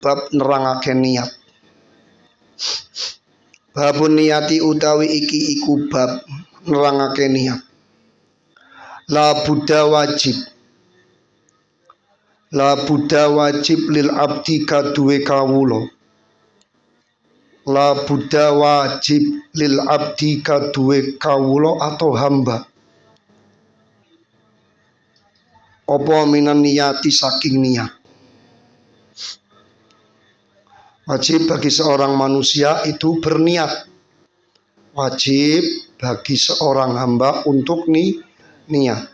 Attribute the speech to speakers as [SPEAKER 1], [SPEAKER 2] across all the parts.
[SPEAKER 1] Bab nerangake niat. Babun niyati utawi iki iku bab nerangake niat. La buddha wajib. La buddha wajib lil abdi kaduwe kawula. La buddha wajib lil abdi kaduwe kawula atau hamba. Apa minan niyati saking niat. Wajib bagi seorang manusia itu berniat. Wajib bagi seorang hamba untuk niat.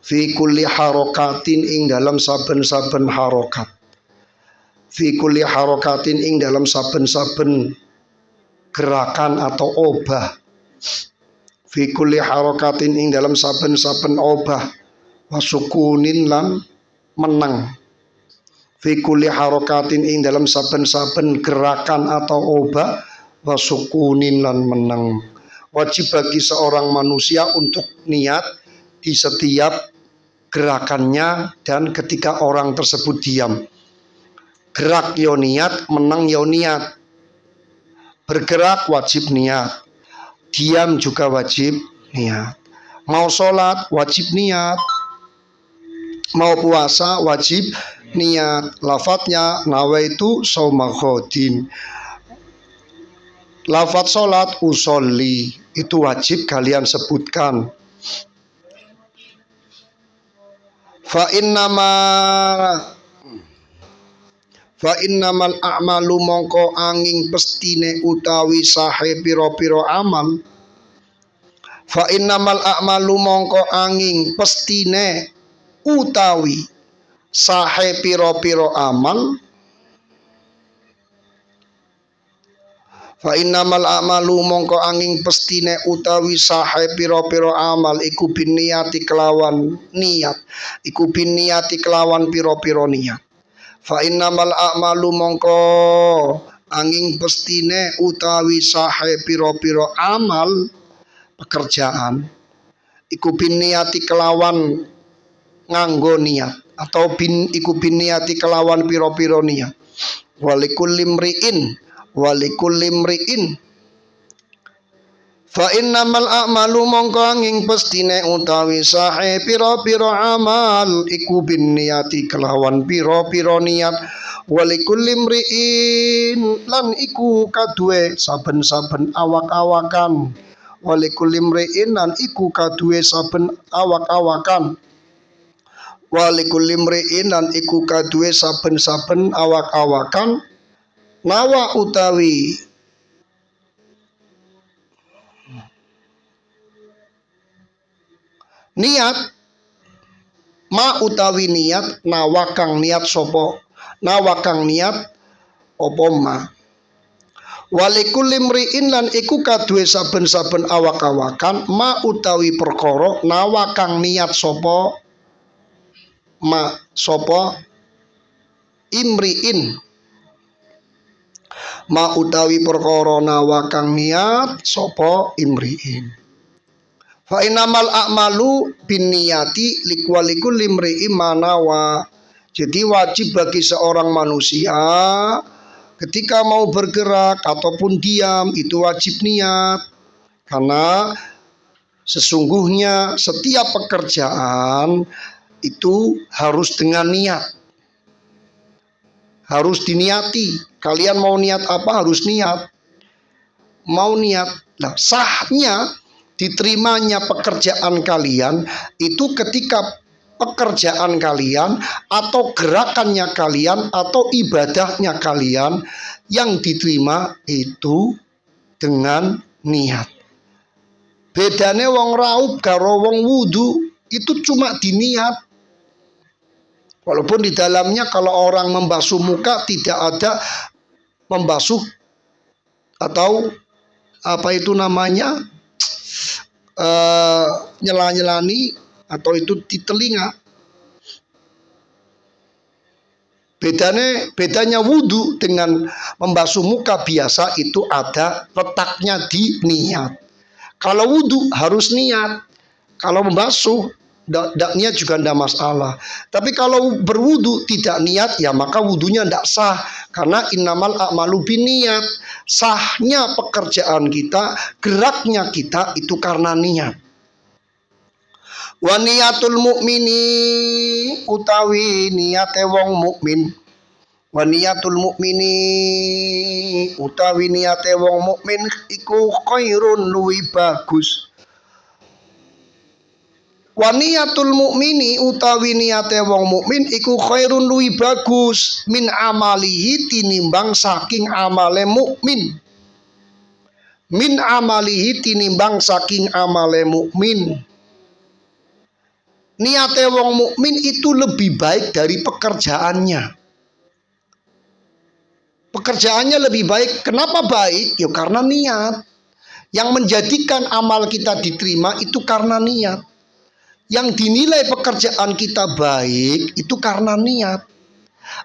[SPEAKER 1] Fi kulli harokatin ing dalam saben-saben harokat. Fi kulli harokatin ing dalam saben-saben gerakan atau obah. Fi kulli harokatin ing dalam saben-saben obah. Wasukunin lan menang. Fi kulli harokatin ing dalam saben-saben gerakan atau obah. Wasukunin lan menang. Wajib bagi seorang manusia untuk niat di setiap gerakannya dan ketika orang tersebut diam. Gerak yo niat, menang yo niat. Bergerak wajib niat. Diam juga wajib niat. Mau sholat wajib niat. Mau puasa wajib niat. Lafadznya nawaitu shauma ghadin. Lafadz sholat usolli itu wajib kalian sebutkan. Fa innamal a'malu mongko angin pestine utawi sahe piro-piro amal. Fa innamal a'malu mongko angin pestine utawi sahe piro-piro amal. Fa innamal a'malu mongko angin pestine utawi sahe piro-piro amal iku biniyati kelawan niat. Iku biniyati kelawan piro-piro niat. Fa innamal a'malu mongko angin pestine utawi sahe piro-piro amal pekerjaan iku biniyati kelawan nganggo niat atau iku biniyati kelawan piro-piro niat. Walikulli mri'in fa innamal a'malu mongko angin pestine utawi sahe piro-piro amal iku binniyati kelawan piro-piro niat. Walikulli mri'in lan iku kaduwe saben-saben awak-awakan. Walikulli mri'in lan iku kaduwe saben awak-awakan. Walikulli mri'in lan iku kaduwe saben-saben awak-awakan. Nawa utawi niat, ma utawi niat, nawa kang niat sopo, nawa kang niat opo ma. Walikulli mri'in lan iku kaduwe saben-saben awak-awakan, ma utawi perkara, nawa kang niat sopo, ma sopo imri'in. Ma utawi perkara nawa kang niat sapa imriin. Fa innamal a'malu binniyati liwalikul limri'in manawa. Jadi wajib bagi seorang manusia ketika mau bergerak ataupun diam itu wajib niat. Karena sesungguhnya setiap pekerjaan itu harus dengan niat. Harus diniati. Kalian mau niat apa harus niat. Mau niat. Nah, sahnya diterimanya pekerjaan kalian itu ketika pekerjaan kalian atau gerakannya kalian atau ibadahnya kalian yang diterima itu dengan niat. Bedane wong raup karo wong wudu itu cuma diniat. Walaupun di dalamnya kalau orang membasuh muka tidak ada membasuh atau apa itu namanya nyela-nyelani atau itu di telinga. Bedanya wudu dengan membasuh muka biasa itu ada letaknya di niat. Kalau wudu harus niat. Kalau membasuh Tidak niat juga tidak masalah. Tapi kalau berwudu tidak niat, ya maka wudunya tidak sah. Karena innamal a'malu binniyat. Sahnya pekerjaan kita, geraknya kita itu karena niat. Wa niyatul mukmini utawi niate wong mukmin. Wa niyatul mukmini utawi niate wong mukmin iku khairun luwi bagus. Wa niyatul mukmini utawi niate wong mukmin iku khairun luwi bagus min amalihi tinimbang saking amale mukmin. Min amalihi tinimbang saking amale mukmin. Niate wong mukmin itu lebih baik dari pekerjaannya. Pekerjaannya lebih baik. Kenapa baik? Ya karena niat. Yang menjadikan amal kita diterima itu karena niat. Yang dinilai pekerjaan kita baik itu karena niat.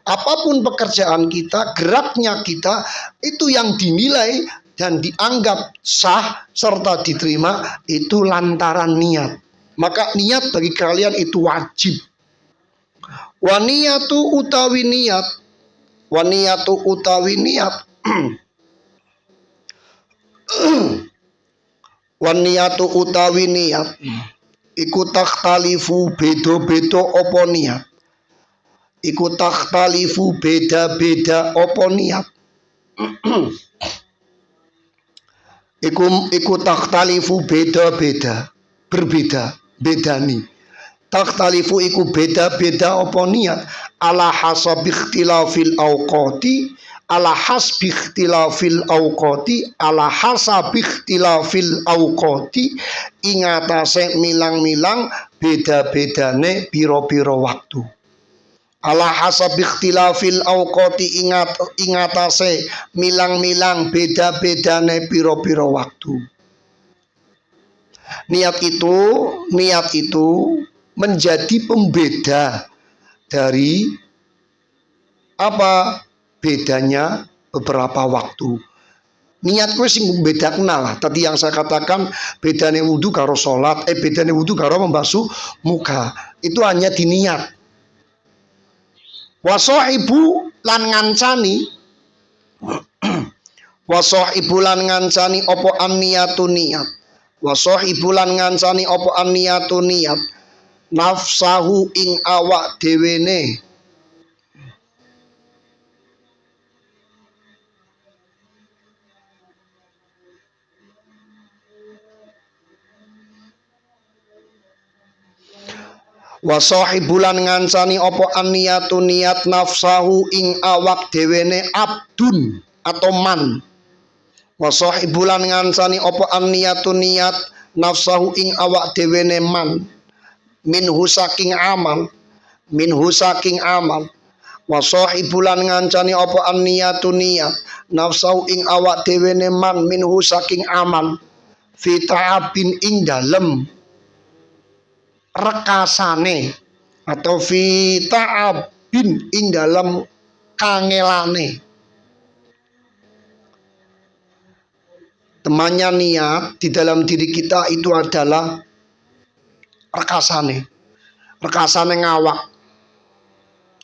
[SPEAKER 1] Apapun pekerjaan kita, geraknya kita itu yang dinilai dan dianggap sah serta diterima itu lantaran niat. Maka niat bagi kalian itu wajib. Wa niyatu utawi niat. Wa niyatu utawi niat. Wa niyatu utawi niat. Iku takhtalifu beda-beda apa niat. Iku takhtalifu beda-beda apa niat. Iku takhtalifu beda-beda, berbeda, bedani. Takhtalifu iku beda-beda apa niat. Ala hasabi ikhtilafil awqati, ala hasbi ikhtilafil awqati, ala hasabi ikhtilafil awqati, ing atase milang-milang beda-bedane pira-pira waktu. Ala hasabi ikhtilafil awqati, ing atase milang-milang beda-bedane pira-pira waktu. Niat itu menjadi pembeda dari apa bedanya beberapa waktu. Niat kuwi sing mbedakna lah. Tadi yang saya katakan bedane wudu karo salat, bedane wudu karo membasuh muka. Itu hanya di niat. Wasahibu lan ngancani wasahibu lan ngancani apa anniyatu niat. Wasahibu lan ngancani apa anniyatu niat. Nafsahu ing awak dhewene. Wa sahibulan ngancani apa anniyatu niat nafsahu ing awak dhewene abdun atau man. Wa sahibulan ngancani apa anniyatu niat nafsahu ing awak dhewene man. Minhu saking amal. Minhu saking amal. Wa sahibulan ngancani apa anniyatu niat nafsahu ing awak dhewene man minhu saking amal. Fi ta'abin ing dalem rekasane atau fi ta'abin ing dalam kangelane. Temannya niat di dalam diri kita itu adalah rekasane. Rekasane ngawak.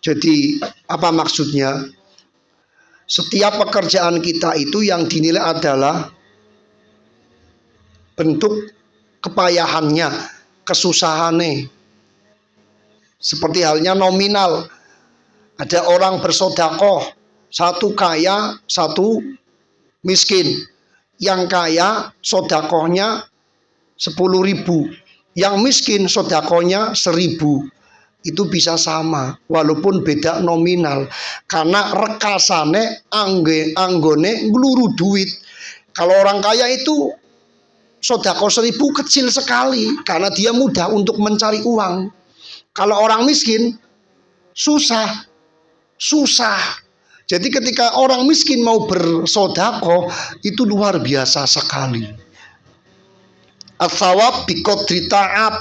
[SPEAKER 1] Jadi apa maksudnya? Setiap pekerjaan kita itu yang dinilai adalah bentuk kepayahannya, kesusahannya. Seperti halnya nominal. Ada orang bersodakoh, satu kaya, satu miskin. Yang kaya sodakohnya 10.000, yang miskin sodakohnya 1.000. Itu bisa sama walaupun beda nominal, karena rekasane anggone ngluru duit. Kalau orang kaya itu sedekah 1.000 kecil sekali karena dia mudah untuk mencari uang. Kalau orang miskin susah. Jadi ketika orang miskin mau bersedekah itu luar biasa sekali. As-sawab biqadri ta'ab,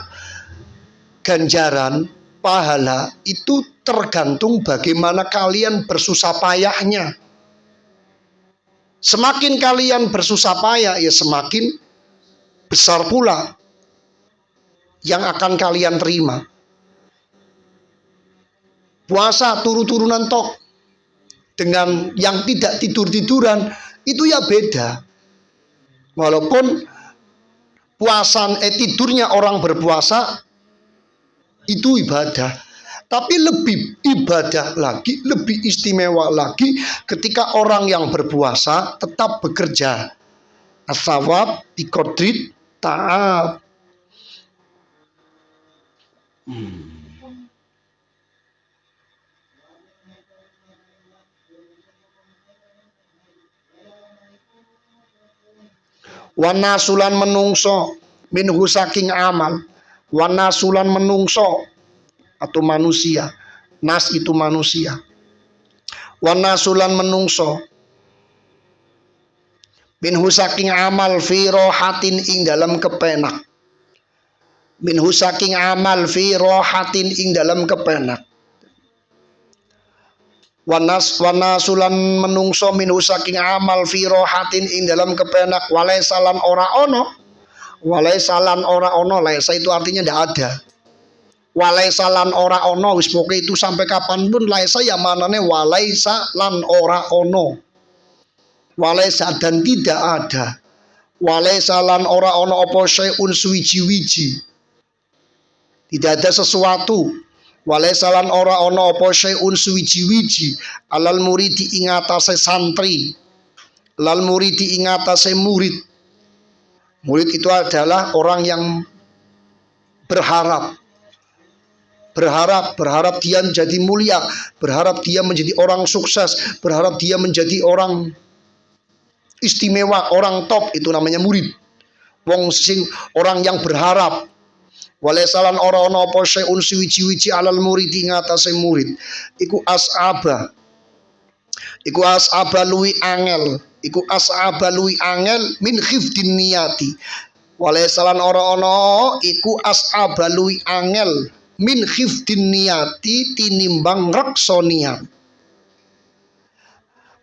[SPEAKER 1] ganjaran pahala itu tergantung bagaimana kalian bersusah payahnya. Semakin kalian bersusah payah ya semakin besar pula yang akan kalian terima. Puasa turu-turunan tok dengan yang tidak tidur-tiduran itu ya beda. Walaupun tidurnya orang berpuasa itu ibadah, tapi lebih ibadah lagi, lebih istimewa lagi ketika orang yang berpuasa tetap bekerja. As-sawab biqadri ta'ab. Wanasulan menungso minhu saking amal. Wanasulan menungso atau manusia. Nas itu manusia. Wanasulan menungso minhu saking amal fi rohatin ing dalam kepenak. Minhu saking amal fi rohatin ing dalam kepenak. Wanasulan menungso minhu saking amal fi rohatin ing dalam kepenak. Walaisalan ora ono. Walaisalan ora ono. Laisa itu artinya tidak ada. Walaisalan ora ono. Wis pokoke itu sampai kapanpun laisa ya manane walaisalan ora ono. Walaisa dan tidak ada. Walaisalan ora ono apa syai'un suwiji-wiji. Tidak ada sesuatu. Walaisalan ora ono apa syai'un suwiji-wiji alal muridi ing atase santri. Lal muridi ing atase murid. Murid itu adalah orang yang berharap dia menjadi mulia, berharap dia menjadi orang sukses, berharap dia menjadi orang istimewa, orang top, itu namanya murid. Orang yang berharap. Walaisalan ora ana apa syai'un suwiji-wiji alal muridi ngatasé murid. Iku as'aba luwi angel. Iku as'aba luwi angel min khifdin niyati. Walaisalan ora ana iku as'aba luwi angel min khifdin niyati tinimbang reksa niat.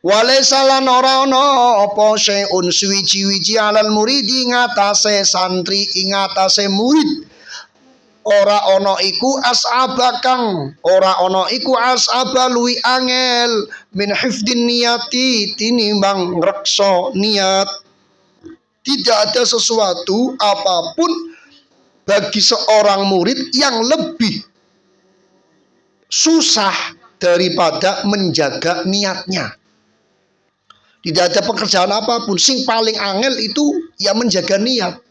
[SPEAKER 1] Walaisalan ora ana apa syai'un suwiji-wiji alal muridi ngatasé santri ing ngatasé murid. Ora ono iku as'aba kang ora ono iku as'aba luwi angel min hifdin niyati tinimbang reksa niat. Tidak ada sesuatu apapun bagi seorang murid yang lebih susah daripada menjaga niatnya. Tidak ada pekerjaan apapun sing paling angel itu ya menjaga niat.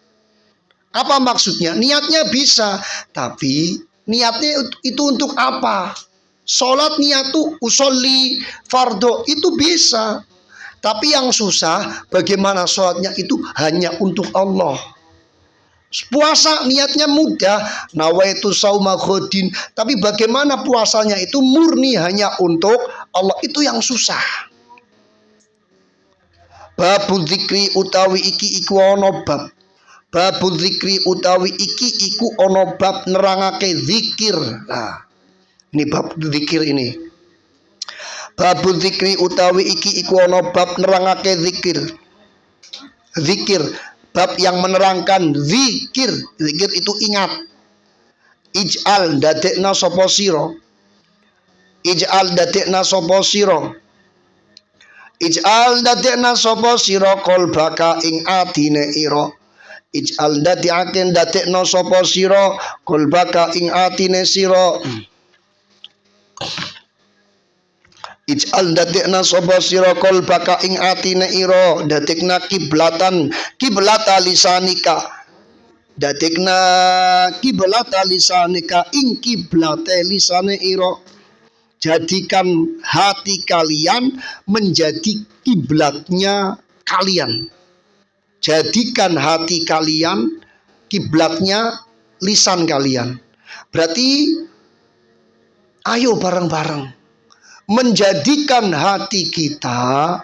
[SPEAKER 1] Apa maksudnya? Niatnya bisa, tapi niatnya itu untuk apa? Sholat niatu usolli fardo itu bisa, tapi yang susah bagaimana sholatnya itu hanya untuk Allah. Puasa niatnya mudah, nawaitu sauma ghadin, tapi bagaimana puasanya itu murni hanya untuk Allah, itu yang susah. Babul dzikri utawi iki iku ana bab. Babul dzikri utawi iki iku ana bab nerangake zikir. Nah, ini bab zikir ini. Babul dzikri utawi iki iku ana bab nerangake zikir. Zikir, bab yang menerangkan zikir. Zikir itu ingat. Ij'al dadekna sapa sira. Ij'al dadekna sapa sira. Ij'al dadekna sapa sira qalbaka ing atine ira. Ij'al dadekaken dadekna sapa sira qalbaka ing atine sira. Ij'al dadekna sapa sira qalbaka ing atine ira. Dadekna kiblatan kiblata lisanika. Dadekna kiblata lisanika ing kiblate lisane ira. Jadikan hati kalian menjadi kiblatnya kalian. Jadikan hati kalian kiblatnya lisan kalian. Berarti ayo bareng-bareng menjadikan hati kita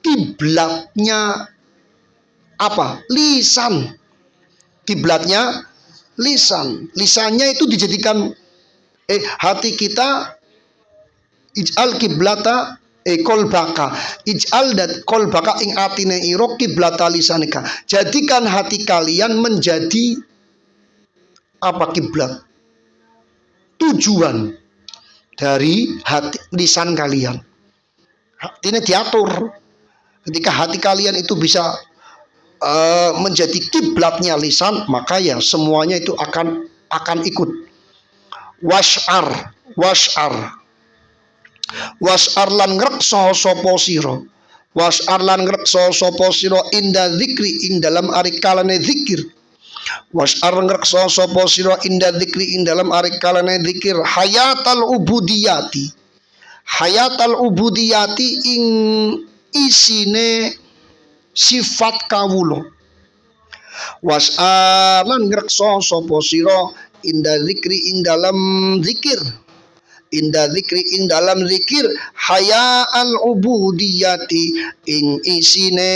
[SPEAKER 1] kiblatnya apa? Lisan. Kiblatnya lisan. Lisannya itu dijadikan hati kita ij'al kiblata kolbaka ij'al dat kolbaka ing atine ira kiblata lisanika. Jadikan hati kalian menjadi Apa kiblat? Tujuan dari hati lisan kalian. Ini diatur. Ketika hati kalian itu bisa menjadi kiblatnya lisan, maka ya semuanya itu akan ikut. Was'ar lan ngrekso sapa sira. Was'ar lan ngrekso sapa sira inda zikri ing dalam ari kalane zikir. Was'ar ngrekso sapa sira inda zikri ing dalam ari kalane zikir hayatal ubudiyati. Hayatal ubudiyati ing isine sifat kawula. Was'ar lan ngrekso sapa sira inda zikri ing dalam zikir. Inda zikri ing dalam zikir haya al ubudiyati ing isine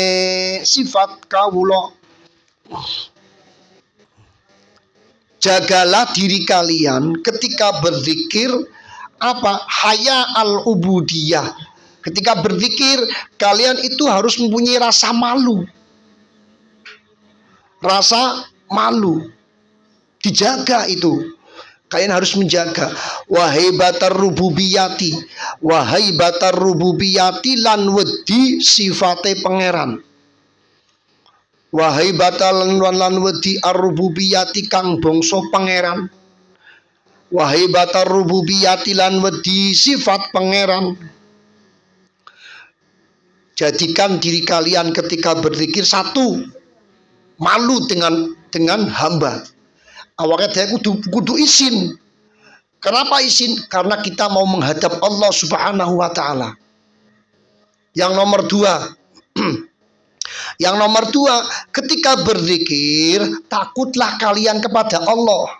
[SPEAKER 1] sifat kawula. Jagalah diri kalian ketika berzikir apa? Haya al ubudiyah. Ketika berzikir kalian itu harus mempunyai rasa malu. Rasa malu. Dijaga itu. Kalian harus menjaga. Wahai batar rububiyati. Wahai batar rububiyati lan wedi sifate pangeran. Wahai batar lan wedi ar-rububiyati kang bangsa pangeran. Wahai batar rububiyati lan wedi sifat pangeran. Jadikan diri kalian ketika berzikir satu, malu dengan hamba. Awalnya dia kudu izin. Kenapa izin? Karena kita mau menghadap Allah Subhanahu wa Ta'ala. Yang nomor dua, ketika berzikir takutlah kalian kepada Allah.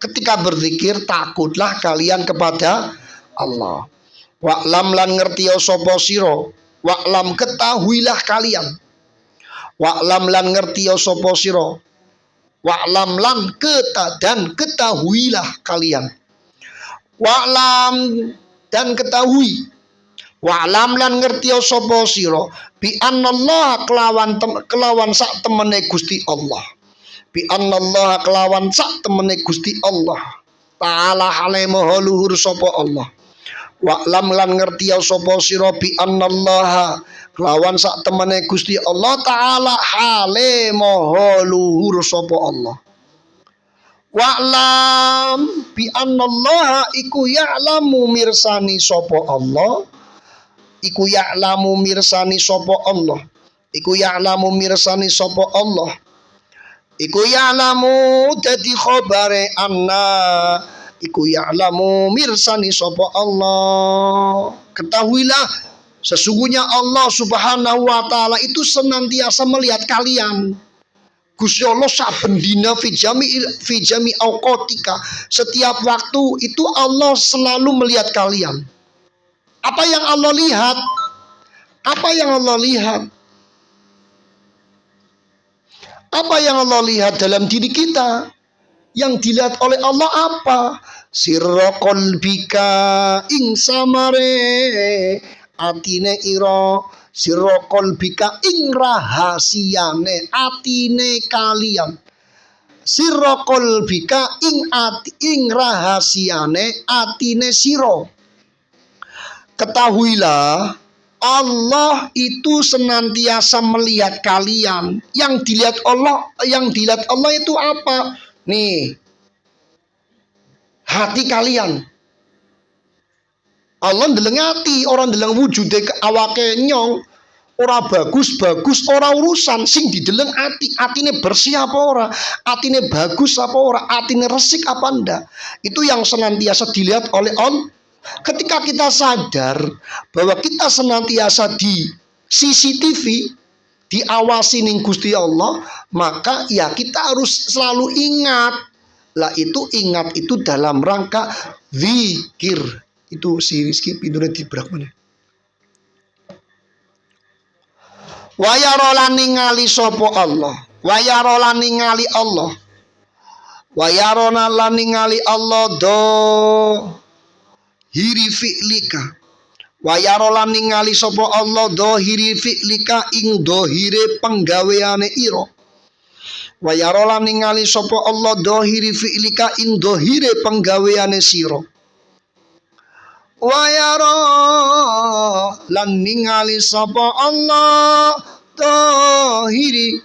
[SPEAKER 1] Ketika berzikir takutlah kalian kepada Allah. Wa'lam lan ngertiya sapa sira. Wa'lam ketahuilah kalian. Wa'lam lan ngertiya sapa sira. Wa'lam lan dan ketahuilah kalian. Wa'lam dan ketahui. Wa'lam lan ngertiya sapa sira bi anallah kelawan sak temene Gusti Allah. Bi anallah kelawan sak temene Gusti Allah. Ta'ala hale maha luhur sapa Allah. Wa'lam lan ngertiya sapa sira bi anallah kelawan sak temene Gusti Allah Ta'ala hale maha luhur sapa Allah. Wa'lam bi anallaha iku ya'lamu mirsani sapa Allah. Iku ya'lamu mirsani sapa Allah. Iku ya'lamu mirsani sapa Allah. Iku ya'lamu dadi khabare anna. Iku ya'lamu mirsani sapa Allah. Ketahuilah sesungguhnya Allah Subhanahu wa Ta'ala itu senantiasa melihat kalian. Gusti Allah saben dina fi jami auqatika. Setiap waktu itu Allah selalu melihat kalian. Apa yang Allah lihat? Apa yang Allah lihat? Apa yang Allah lihat dalam diri kita? Yang dilihat oleh Allah apa? Sirra qalbika ing samare atine ira. Sirra qalbika ing rahasiane atine kalian. Sirra qalbika ing rahasiane atine sira. Ketahuilah Allah itu senantiasa melihat kalian. Yang dilihat Allah itu apa? Nih, hati kalian. Allah ndeleng ati, orang ndeleng wujude awake nyong. Ora bagus, ora urusan. Sing dideleng ati, atine bersih apa ora? Atine bagus apa ora? Atine resik apa ndak? Itu yang senantiasa dilihat oleh Allah. Ketika kita sadar bahwa kita senantiasa di CCTV, diawasi ning Gusti Allah, maka ya kita harus selalu ingat. Lah ingat itu dalam rangka zikir. Itu si Rizky pindune dibrak meneh. Wayarola ningali sapa Allah. Wayarola ningali Allah. Wayarona lan ningali Allah do hiri fi'lika. Wayarola ningali sapa Allah do hiri fi'lika ing dohire penggaweane ira. Wa yarolan ningali sapa Allah dohiri fi'lika ing dohire penggaweane sira. Wa yaro lan ningali sapa Allah dohiri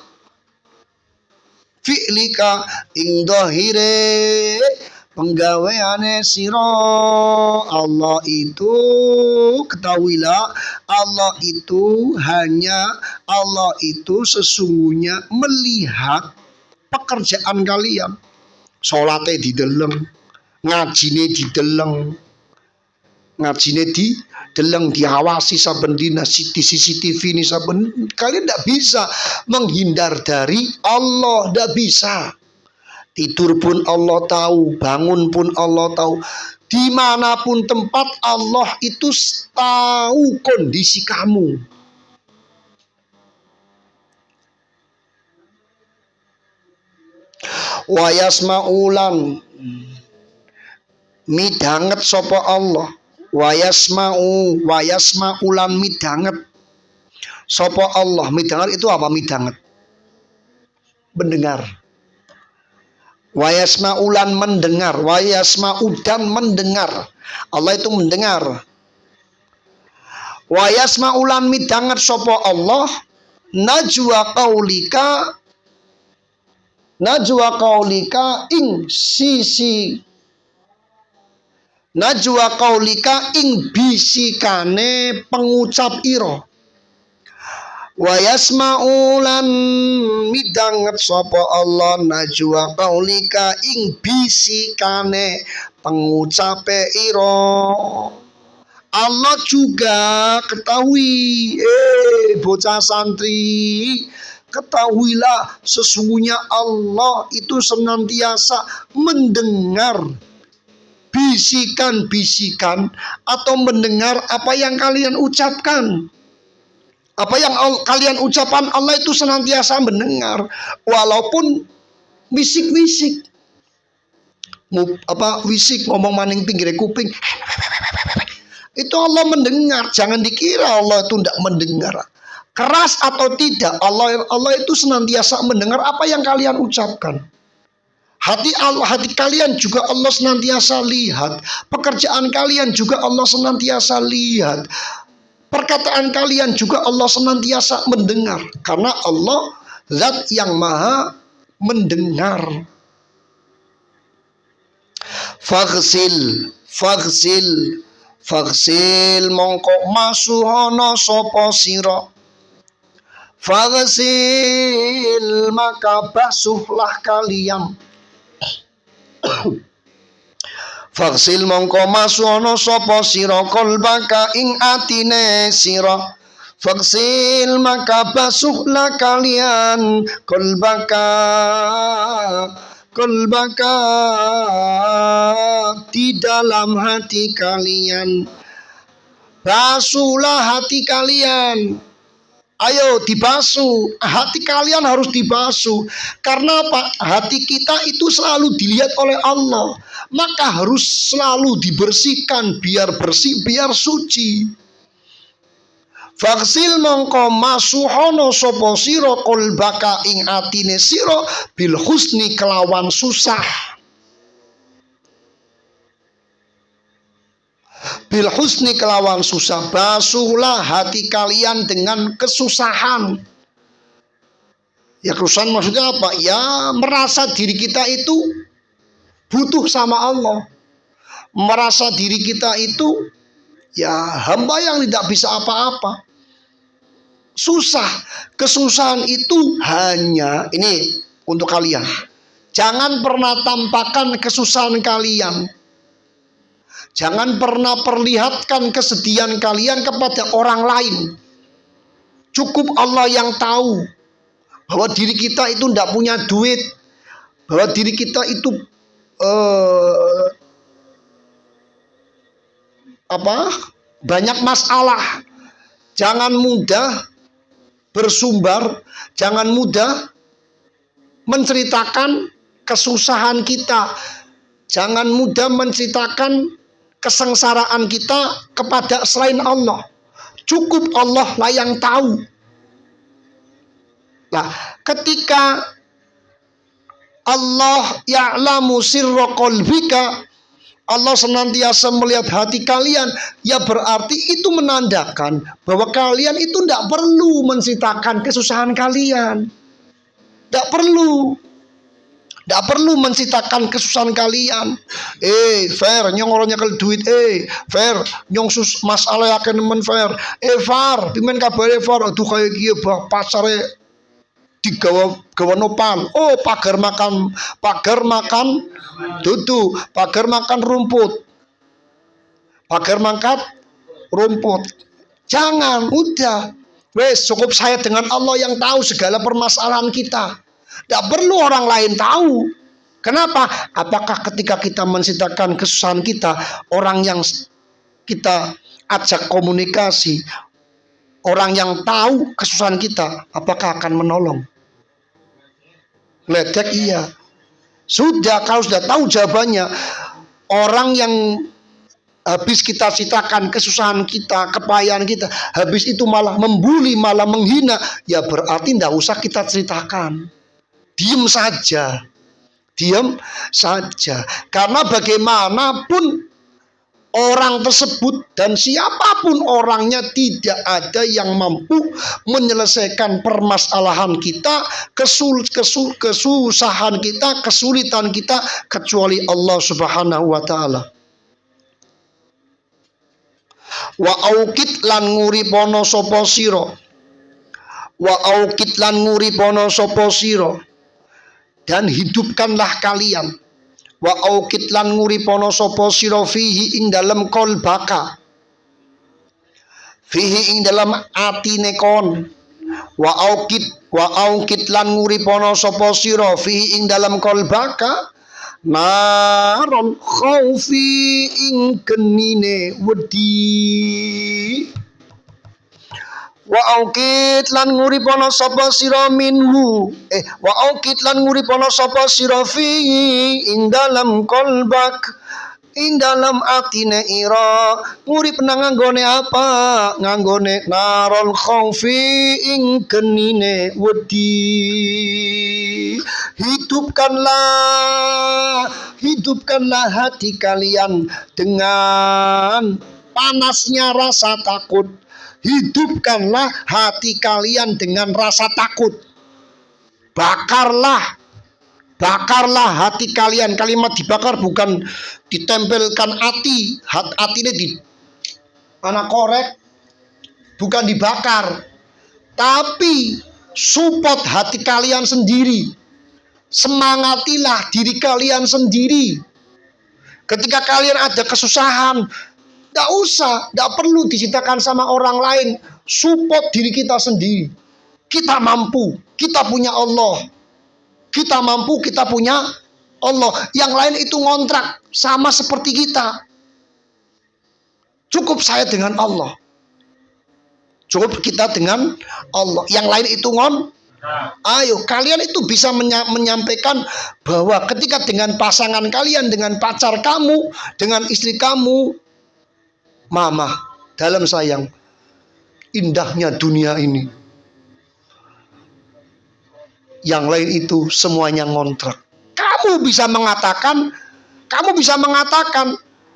[SPEAKER 1] fi'lika ing dohire penggaweane sira. Allah itu, ketahuilah, Allah itu sesungguhnya melihat pekerjaan kalian. Salate dideleng, ngajine dideleng, diawasi saben dina di CCTV ini saben. Kalian tidak bisa menghindar dari Allah, tidak bisa. Tidur pun Allah tahu, bangun pun Allah tahu. Dimanapun tempat Allah itu tahu kondisi kamu. Wa yasma'ulan midanget sapa Allah. Wa yasma'ulan midanget sapa Allah. Midanget itu apa? Midanget mendengar. Wa yasma'ulan mendengar. Wa yasma'udan mendengar. Allah itu mendengar. Wa yasma'ulan midanget sapa Allah najwa qaulika ing sisi najwa qaulika ing bisikane pengucap ira. Wa yasma'ulan midanget sapa Allah najwa qaulika ing bisikane pengucape ira. Allah juga ketahui, bocah santri, ketahuilah sesungguhnya Allah itu senantiasa mendengar bisikan-bisikan atau mendengar apa yang kalian ucapkan. Apa yang kalian ucapkan Allah itu senantiasa mendengar, walaupun wisik-wisik. Wisik ngomong maning pinggir kuping. Itu Allah mendengar. Jangan dikira Allah itu tidak mendengar. Keras atau tidak, Allah itu senantiasa mendengar apa yang kalian ucapkan. Hati kalian juga Allah senantiasa lihat. Pekerjaan kalian juga Allah senantiasa lihat. Perkataan kalian juga Allah senantiasa mendengar. Karena Allah zat yang maha mendengar. Faghsil mongko masuhono sopo siro. Faghsil maka basuhlah kalian. Faghsil mongko masuhono sopo siro kolbaka ing atine siro. Faghsil maka basuhlah kalian kolbaka di dalam hati kalian. Basuhlah hati kalian. Ayo dibasuh. Hati kalian harus dibasuh. Karena apa? Hati kita itu selalu dilihat oleh Allah. Maka harus selalu dibersihkan. Biar bersih, biar suci. Faksil mongko masuhono sopo siro kolbaka ing atine siro bil husni kelawan susah. Bil husni kelawan susah. Basuhlah hati kalian dengan kesusahan. Ya kesusahan maksudnya apa? Ya merasa diri kita itu butuh sama Allah. Merasa diri kita itu ya hamba yang tidak bisa apa-apa. Susah. Kesusahan itu hanya ini untuk kalian. Jangan pernah tampakkan kesusahan kalian. Jangan pernah perlihatkan kesedihan kalian kepada orang lain. Cukup Allah yang tahu bahwa diri kita itu tidak punya duit, bahwa diri kita itu banyak masalah. Jangan mudah bersumbar, jangan mudah menceritakan kesusahan kita, jangan mudah menceritakan kesengsaraan kita kepada selain Allah. Cukup Allah lah yang tahu. Nah, ketika Allah ya'lamu sirra qalbika, Allah senantiasa melihat hati kalian, ya berarti itu menandakan bahwa kalian itu tidak perlu menceritakan kesusahan kalian. Tidak perlu. Tidak perlu menceritakan kesusahan kalian. Fair, nyong orangnya kalau duit. Fair, nyong masalah yakin nemen fair. Far, pimen kabare far. Aduh kayak gini pasare digawa nopan. Oh, pagar makan dudu, pagar makan rumput. Pagar makan rumput. Jangan, udah. Wes, cukup saya dengan Allah yang tahu segala permasalahan kita. Tidak perlu orang lain tahu. Kenapa? Apakah ketika kita menceritakan kesusahan kita, orang yang kita ajak komunikasi, orang yang tahu kesusahan kita, apakah akan menolong? Ledek iya. Sudah, kalau sudah tahu jawabannya, orang yang habis kita ceritakan kesusahan kita, kepayahan kita, habis itu malah membuli, malah menghina, ya berarti tidak usah kita ceritakan. Diam saja. Diam saja. Karena bagaimanapun orang tersebut dan siapapun orangnya, tidak ada yang mampu menyelesaikan permasalahan kita, kesusahan kita, kesulitan kita, kecuali Allah Subhanahu wa ta'ala. Wa aukit lan nguripono sapa sira. Wa aukit lan nguripono sapa sira. Dan hidupkanlah kalian. Wa aukit lan nguripono sapa sira fihi ing dalem qalbaka. Fihi ing dalem atine kon. Wa aukit lan nguripono sapa sira fihi ing dalem qalbaka naron khaufi ing genine wedi. Wa aukit lan nguripono sapa sira minhu wa aukit lan nguripono sapa sira fi ing dalam qalbak, ing dalam atine ira. Ngurip nang nganggone apa? Nganggone naron khaufi ing genine wedi. Hidupkanlah hati kalian dengan panasnya rasa takut. Hidupkanlah hati kalian dengan rasa takut. Bakarlah hati kalian. Kalimat dibakar bukan ditempelkan hati ini di anak korek, bukan dibakar, tapi support hati kalian sendiri. Semangatilah diri kalian sendiri. Ketika kalian ada kesusahan, tidak perlu diceritakan sama orang lain. Support diri kita sendiri. Kita mampu, kita punya Allah. Kita mampu, kita punya Allah. Yang lain itu ngontrak, sama seperti kita. Cukup saya dengan Allah. Cukup kita dengan Allah. Yang lain itu ayo, kalian itu bisa menyampaikan bahwa ketika dengan pasangan kalian, dengan pacar kamu, dengan istri kamu, Mama, dalam sayang, indahnya dunia ini. Yang lain itu semuanya ngontrak. Kamu bisa mengatakan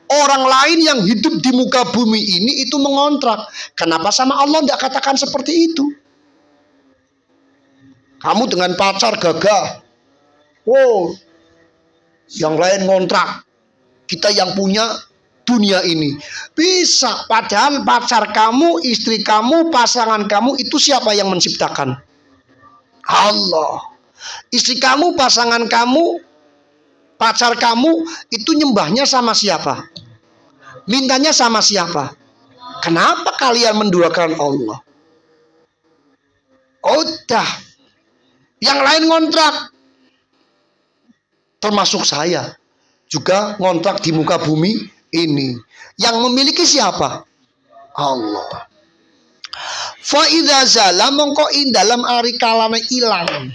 [SPEAKER 1] orang lain yang hidup di muka bumi ini itu mengontrak. Kenapa sama Allah tidak katakan seperti itu? Kamu dengan pacar gagah. Wow, yang lain ngontrak. Kita yang punya dunia ini. Bisa, padahal pacar kamu, istri kamu, pasangan kamu itu siapa yang menciptakan? Allah. Istri kamu, pasangan kamu, pacar kamu itu nyembahnya sama siapa? Mintanya sama siapa? Kenapa kalian menduakan Allah? Udah. Yang lain ngontrak. Termasuk saya juga ngontrak di muka bumi ini. Yang memiliki siapa? Allah. Fa idza zala mongko ing dalam ari kalane ilang.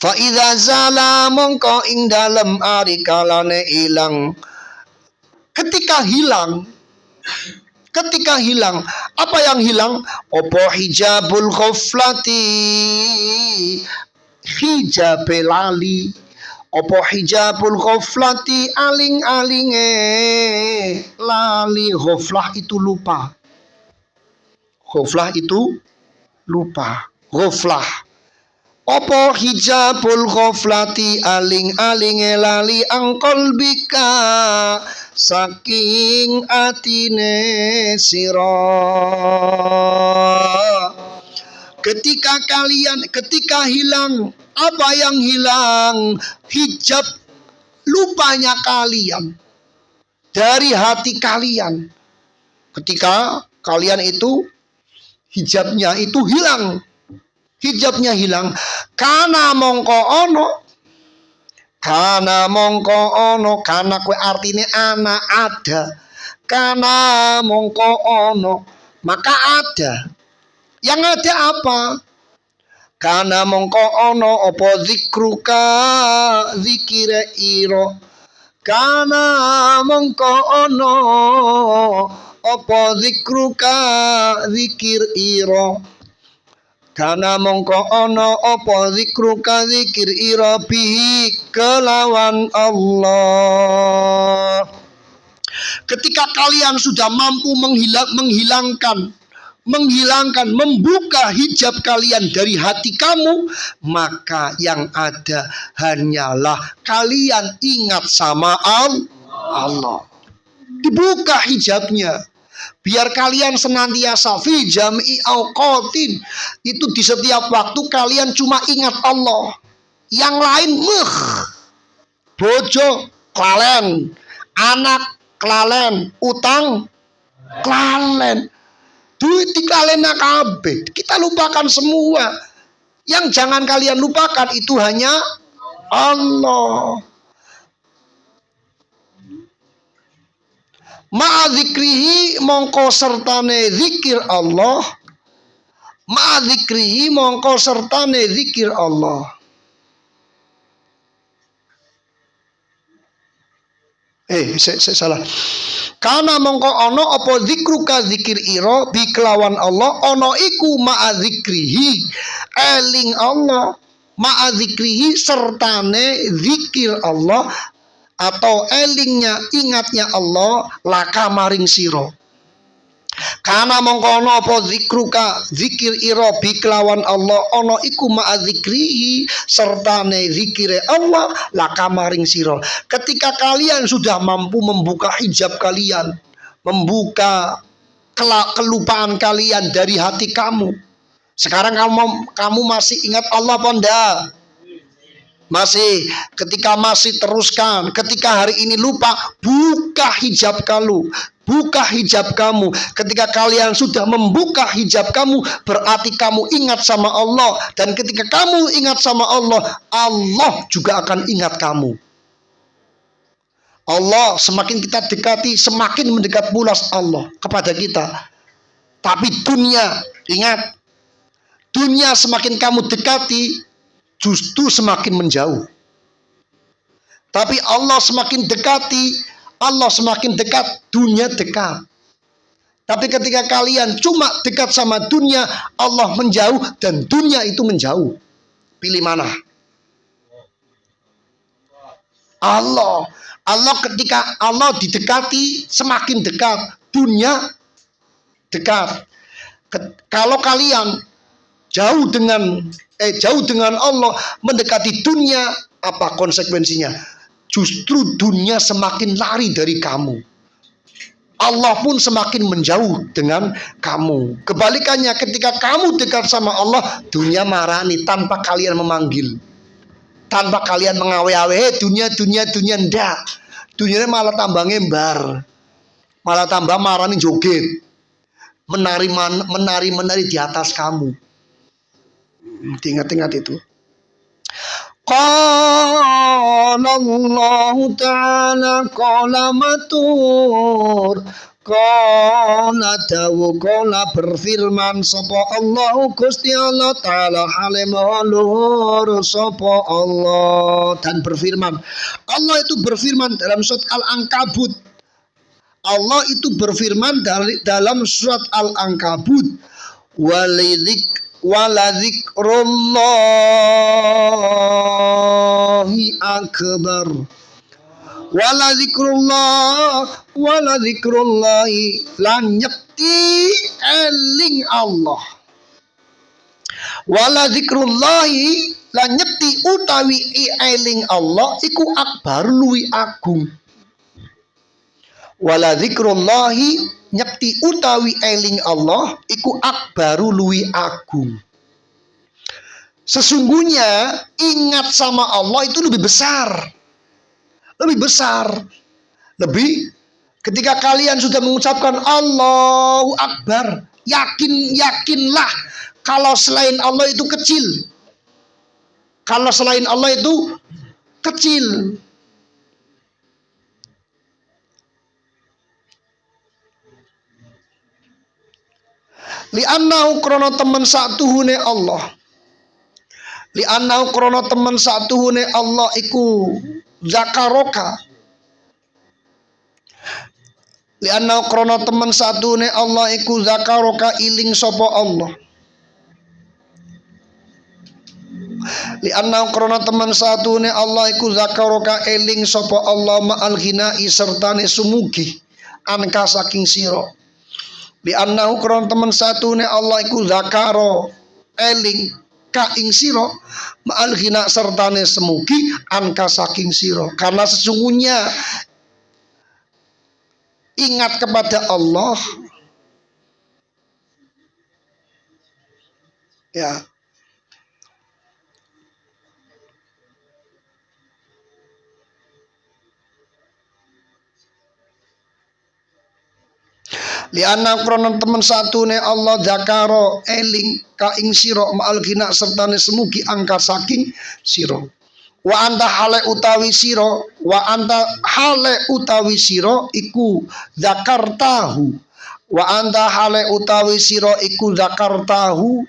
[SPEAKER 1] Fa idza zala mongko ing dalam ari kalane ilang. Ketika hilang, apa yang hilang? Apa hijabul ghaflati, hijabe lali. Apa hijabul ghaflati aling-alinge lali. Ghaflah itu lupa. Ghaflah itu lupa. Ghaflah. Apa hijabul ghaflati aling-alinge lali angkol bika saking atine sira. Ketika hilang, apa yang hilang? Hijab lupanya kalian dari hati kalian. Ketika kalian itu hijabnya itu hilang. Hijabnya hilang. Kana mongko ono. Kana mongko ono. Kana kue artinya ana ada. Kana mongko ono. Maka ada. Yang ada apa? Kana mongko ono opo zikruka zikire iro. Kana mongko ono opo zikruka zikir iro. Kana mongko ono opo zikruka zikir iro bihi kelawan Allah. Ketika kalian sudah mampu menghilangkan, membuka hijab kalian dari hati kamu, maka yang ada hanyalah kalian ingat sama Allah. Dibuka hijabnya. Biar kalian senantiasa fi jam'i awqatin. Itu di setiap waktu kalian cuma ingat Allah. Yang lain bojo klalen, anak klalen, utang klalen. Duit di kalena kabeh. Kita lupakan semua. Yang jangan kalian lupakan itu hanya Allah. Ma'adzikrihi mongko sertane zikir Allah. Ma'adzikrihi mongko sertane zikir Allah. Saya salah. Karena mongko ono apa zikruka zikir iro bi kelawan Allah ono iku ma'adzikrihi eling Allah ma'adzikrihi sertane zikir Allah atau elingnya ingatnya Allah laka maring siro. Karena mongko ono apa zikruka zikir iro bi kelawan Allah ono iku ma'adzikrihi sertane zikire Allah laka maring siro. Ketika kalian sudah mampu membuka hijab kalian, membuka kelupaan kalian dari hati kamu. Sekarang kamu masih ingat Allah apa enggak? Masih. Ketika masih teruskan, ketika hari ini lupa, buka hijab kamu. Buka hijab kamu. Ketika kalian sudah membuka hijab kamu, berarti kamu ingat sama Allah. Dan ketika kamu ingat sama Allah, Allah juga akan ingat kamu. Allah semakin kita dekati, semakin mendekat pula Allah kepada kita. Tapi dunia, ingat, dunia semakin kamu dekati, justru semakin menjauh. Tapi Allah semakin dekati, Allah semakin dekat, dunia dekat. Tapi ketika kalian cuma dekat sama dunia, Allah menjauh dan dunia itu menjauh. Pilih mana? Allah. Allah ketika Allah didekati semakin dekat, dunia dekat. Kalau kalian jauh dengan Allah, mendekati dunia, apa konsekuensinya? Justru dunia semakin lari dari kamu. Allah pun semakin menjauh dengan kamu. Kebalikannya, ketika kamu dekat sama Allah, dunia marani tanpa kalian memanggil. Tanpa kalian mengawe-awe, dunia, ndak. Dunia malah tambah ngembar. Malah tambah marani joget. Menari di atas kamu. Ingat-ingat itu. Qala Allah Ta'ala qala matur. Qala dawu qala berfirman sapa Allah Gusti Allah Ta'ala halim luhur sapa Allah dan berfirman. Allah itu berfirman dalam surat Al-Ankabut. Allah itu berfirman dalam surat Al-Ankabut. Waladzikrullahi akbar. Waladzikrullahi lan nyekti eling Allah. Waladzikrullahi lan nyekti utawi eling Allah iku akbar luwi agung. Waladzikrullahi nyekti utawi eling Allah iku akbaru luwi agung. Sesungguhnya ingat sama Allah itu lebih besar. Lebih besar. Lebih ketika kalian sudah mengucapkan Allahu Akbar, yakinlah kalau selain Allah itu kecil. Kalau selain Allah itu kecil. Li'annahu krono temen satuhune Allah. Li'annahu krono temen satuhune Allah iku zakaroka. Li'annahu krono temen satuhune Allah iku zakaroka iling sopo Allah. Li'annahu krono temen satuhune Allah iku zakaroka eling sopo Allah ma'al ghinai sertane sumugi anka saking siro. Li'annahu krono temen satune Allah iku zakaro eling ka ing sira ma'al ghina sertane semugi anka saking sira. Karena sesungguhnya ingat kepada Allah ya. Liana kronon temen satune Allah zakaro eling ka ing sira ma'al gina sertane semugi angka saking sira. Wa anta hale utawi sira iku zakartahu. Wa anta hale utawi sira iku zakartahu.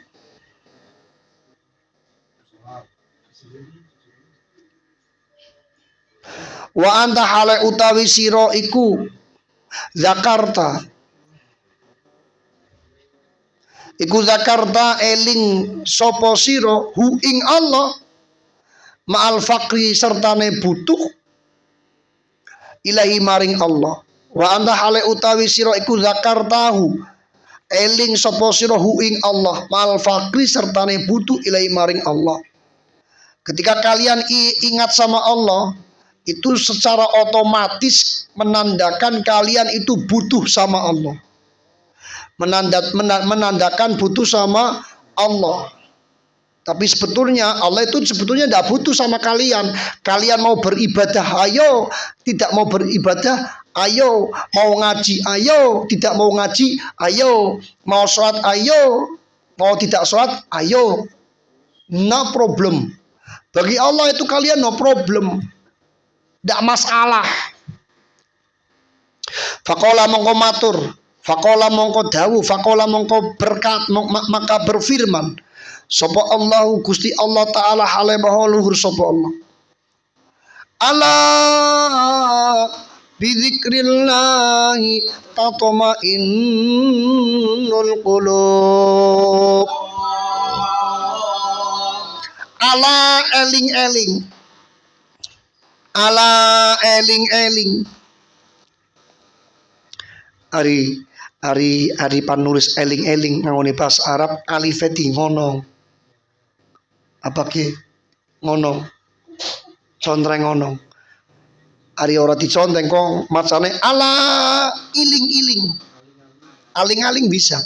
[SPEAKER 1] Wa anta hale utawi sira iku zakarta. Iku zakarta eling sopo siro hu ing Allah ma'al fakri sertane butuh ilahi maring Allah. Wa anta hale utawi siro iku zakartahu eling sopo siro hu ing Allah ma'al fakri sertane butuh ilahi maring Allah. Ketika kalian ingat sama Allah, itu secara otomatis menandakan kalian itu butuh sama Allah. Menandakan butuh sama Allah. Tapi sebetulnya Allah itu sebetulnya tidak butuh sama kalian. Kalian mau beribadah, ayo. Tidak mau beribadah, ayo. Mau ngaji, ayo. Tidak mau ngaji, ayo. Mau sholat, ayo. Mau tidak sholat, ayo. No problem. Bagi Allah itu kalian no problem. Tidak masalah. Faqala mongko matur, faqala mongko dawu, faqala mongko berkat, maka berfirman sapa Allahu Gusti Allah taala hale maha luhur sapa Allah. Ala bidzikrillahi tatmainnul qulub. Ala eling-eling. Ala eling-eling. Ari panulis eling-eling nganggo bahasa Arab alif di ngono. Apa ki? Ngono. Contreng ngono. Ari ora diconteng kok macane ala iling-iling. Aling-aling bisa.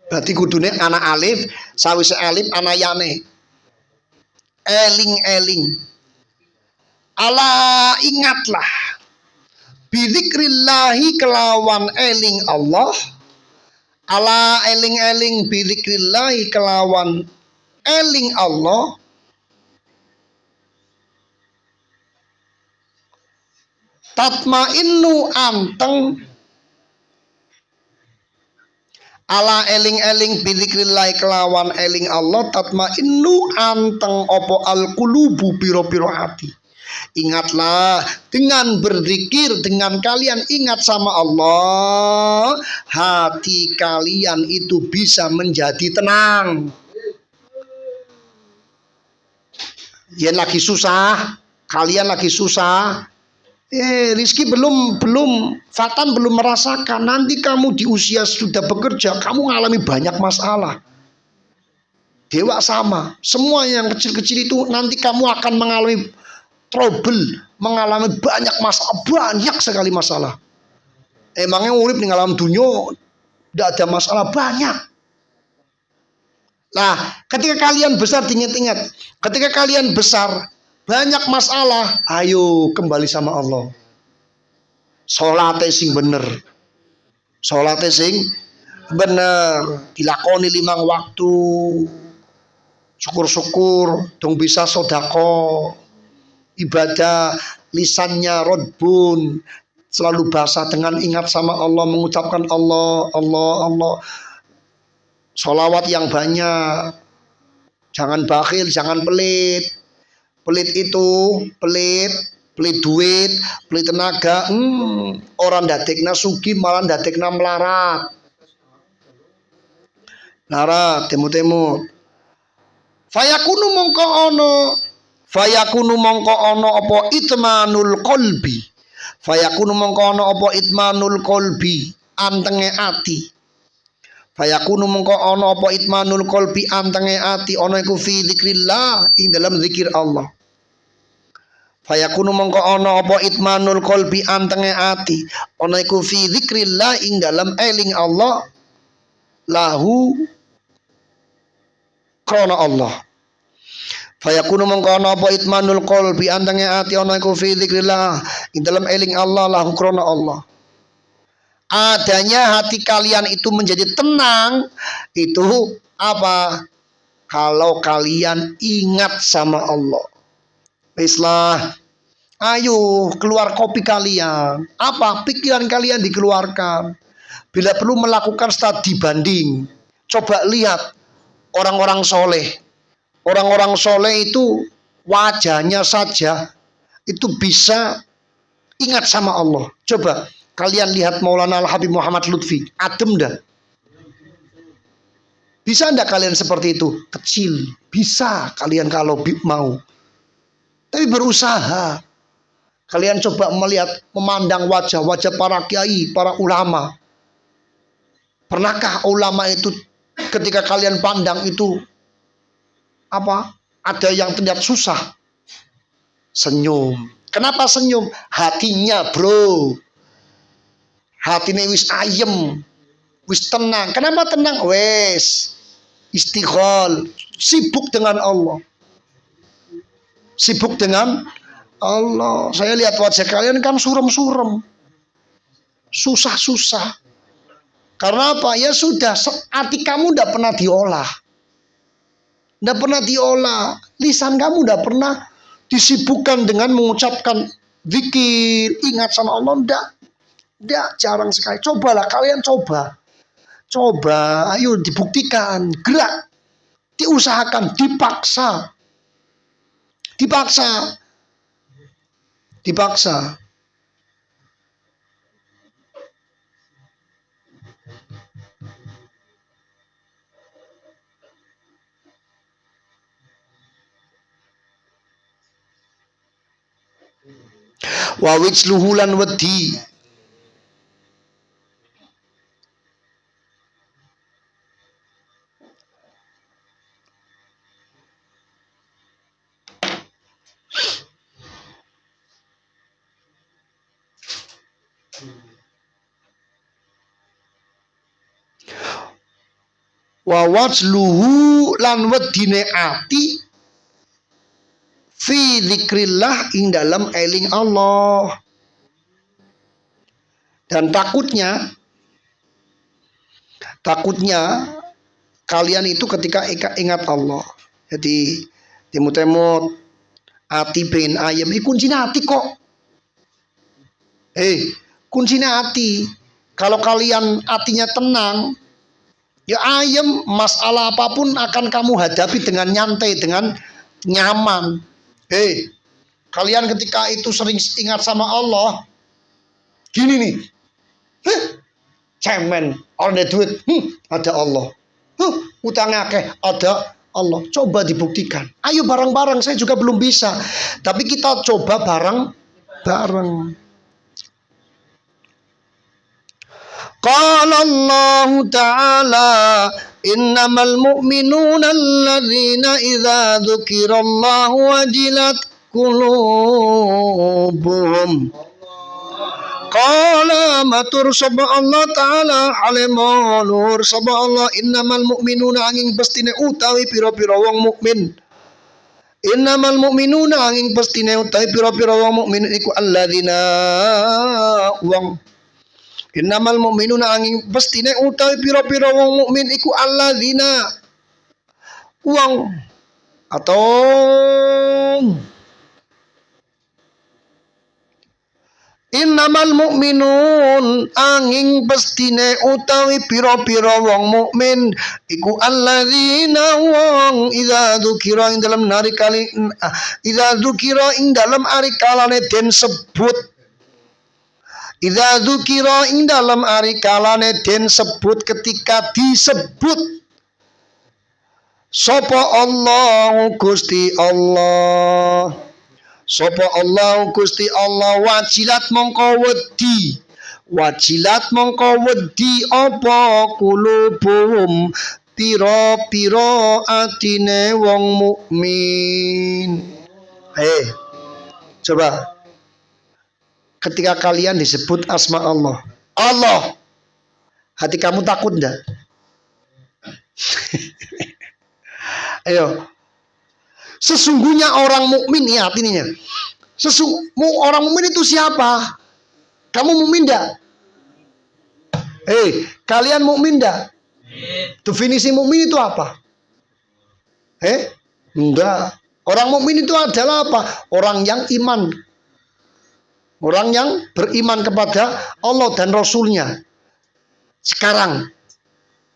[SPEAKER 1] Berarti kudune ana alif, sawise alif ana yane. Eling-eling. Ala ingatlah. Bidzikrillahi kelawan eling Allah. Ala eling-eling bidzikrillahi kelawan eling Allah. Tatmainnu anteng. Ala eling-eling bidzikrillahi kelawan eling Allah. Tatmainnu anteng opo al qulubu piro-piro hati. Ingatlah dengan berzikir, dengan kalian ingat sama Allah, hati kalian itu bisa menjadi tenang. Ya lagi susah, kalian lagi susah. Rizky belum Fatan belum merasakan. Nanti kamu di usia sudah bekerja, kamu mengalami banyak masalah. Dewa sama, semua yang kecil-kecil itu nanti kamu akan mengalami trouble, mengalami banyak masalah, banyak sekali masalah. Emangnya urip ning alam dunia tidak ada masalah banyak. Nah, ketika kalian besar ingat-ingat, ketika kalian besar banyak masalah, ayo kembali sama Allah. Salate sing bener. Salate sing bener, dilakoni 5 waktu. Syukur-syukur dong bisa sodako, ibadah lisannya rodbun, selalu basah dengan ingat sama Allah, mengucapkan Allah, Allah, Allah. Sholawat yang banyak, jangan bakhil, jangan pelit. Pelit itu pelit duit, pelit tenaga. Orang dadekna sugi malah dadekna melarat. Larat temu-temu. Fayakunu mongko ono apa itmanul qalbi. Fayakunu mongko ono apa itmanul qalbi, antenge ati. Fayakunu mongko ono apa itmanul qalbi, antenge ati, ono iku fi zikrillah, ing dalam zikir Allah. Fayakunu mongko ono apa itmanul qalbi, antenge ati, ono iku fi zikrillah, ing dalam eling Allah, lahu krana Allah. Fayakunu mongko ana apa itmanul qalbi, antenge ati ana iku fi dzikrillah, ing dalam eling Allah, lahu krana Allah. Adanya hati kalian itu menjadi tenang itu apa? Kalau kalian ingat sama Allah. Baiklah, ayo keluar kopi kalian. Apa? Pikiran kalian dikeluarkan. Bila perlu melakukan studi banding, coba lihat orang-orang soleh. Orang-orang soleh itu wajahnya saja itu bisa ingat sama Allah. Coba kalian lihat Maulana Al-Habib Muhammad Lutfi, adem dah. Bisa enggak kalian seperti itu? Kecil, bisa kalian kalau mau. Tapi berusaha. Kalian coba melihat, memandang wajah-wajah para kiai, para ulama. Pernahkah ulama itu ketika kalian pandang itu apa? Ada yang terlihat susah. Senyum. Kenapa senyum? Hatinya, bro. Hatinya wis ayem, wis tenang. Kenapa tenang? Wes istighol, sibuk dengan Allah. Sibuk dengan Allah. Saya lihat wajah kalian kan surem-surem, susah-susah. Karena apa? Ya sudah, hati kamu tidak pernah diolah. Tidak pernah diolah. Lisan kamu tidak pernah disibukkan dengan mengucapkan zikir, ingat sama Allah. Tidak, jarang sekali. Cobalah kalian, coba. Ayo dibuktikan. Gerak. Diusahakan, dipaksa. Wa wijluhu lan wedi. Wa wajluhu lan wedine ati fi dzikrillah, ing dalam eling Allah. Dan takutnya kalian itu ketika ingat Allah. Jadi temut-temut ati pengen ayam, kuncinya hati kok. Kuncinya hati. Kalau kalian hatinya tenang, ya ayam, masalah apapun akan kamu hadapi dengan nyantai, dengan nyaman. Kalian ketika itu sering ingat sama Allah, gini nih, cemen, orang ada duit, ada Allah. Utangnya akeh, ada Allah. Coba dibuktikan. Ayo bareng-bareng, saya juga belum bisa. Tapi kita coba bareng-bareng. Qala Allah Ta'ala innamal mu'minuna alladzina idza dzukirallahu wajilat qulubuhum. Qala matur sapa Allah Ta'ala alimul sapa Allah innamal mu'minuna angin pestine utawi pira-pira wong mukmin. Innamal mu'minuna angin pestine utawi pira-pira wong mukmin iku alladzina wong. Innamal mu'minuna angin pestine utawi pira-pira wong mukmin iku alladzina wong atau innamal mu'minun angin pestine utawi pira-pira wong mukmin iku alladzina wong idza dzukira ing dalam nari kali idza dzukira ing dalam ari kalane den sebut. Idza dzukira ing dalam ari kalane den sebut ketika disebut sapa Allah Gusti Allah. Sapa Allah Gusti Allah wajilat mongko wedi. Wajilat mongko wedi apa kulubum pira-pira atine wong mukmin. Coba ketika kalian disebut asma Allah, Allah, hati kamu takut enggak? Ayo. Sesungguhnya orang mukmin, ya artinya. Orang mukmin itu siapa? Kamu mukmin enggak? Kalian mukmin enggak? Definisi mukmin itu apa? Enggak. Orang mukmin itu adalah apa? Orang yang iman. Orang yang beriman kepada Allah dan Rasul-Nya. Sekarang,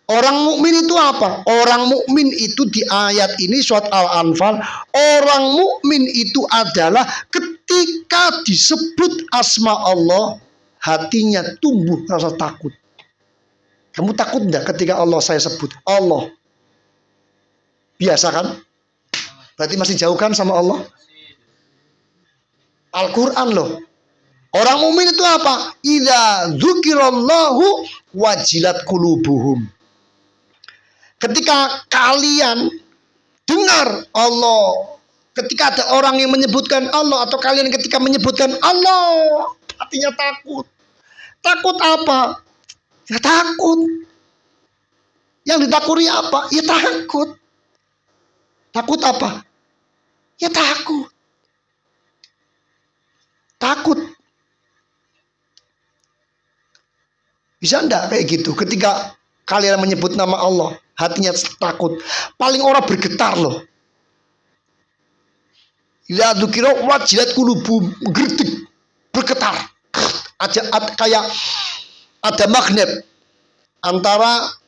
[SPEAKER 1] orang mukmin itu apa? Orang mukmin itu di ayat ini surat Al-Anfal, orang mukmin itu adalah ketika disebut asma Allah, hatinya tumbuh rasa takut. Kamu takut enggak ketika Allah saya sebut? Allah. Biasa kan? Berarti masih jauh kan sama Allah? Al-Quran loh. Orang mukmin itu apa? Idza dzukirallahu wajilat qulubuhum. Ketika kalian dengar Allah, ketika ada orang yang menyebutkan Allah atau kalian ketika menyebutkan Allah, hatinya takut. Takut apa? Ya takut. Yang ditakuti apa? Ya takut. Takut apa? Ya takut. Takut. Bisa enggak kayak gitu? Ketika kalian menyebut nama Allah, hatinya takut. Paling orang bergetar loh. Ya dzukira wajilat qulubum, gertik, bergetar. Kayak ada magnet antara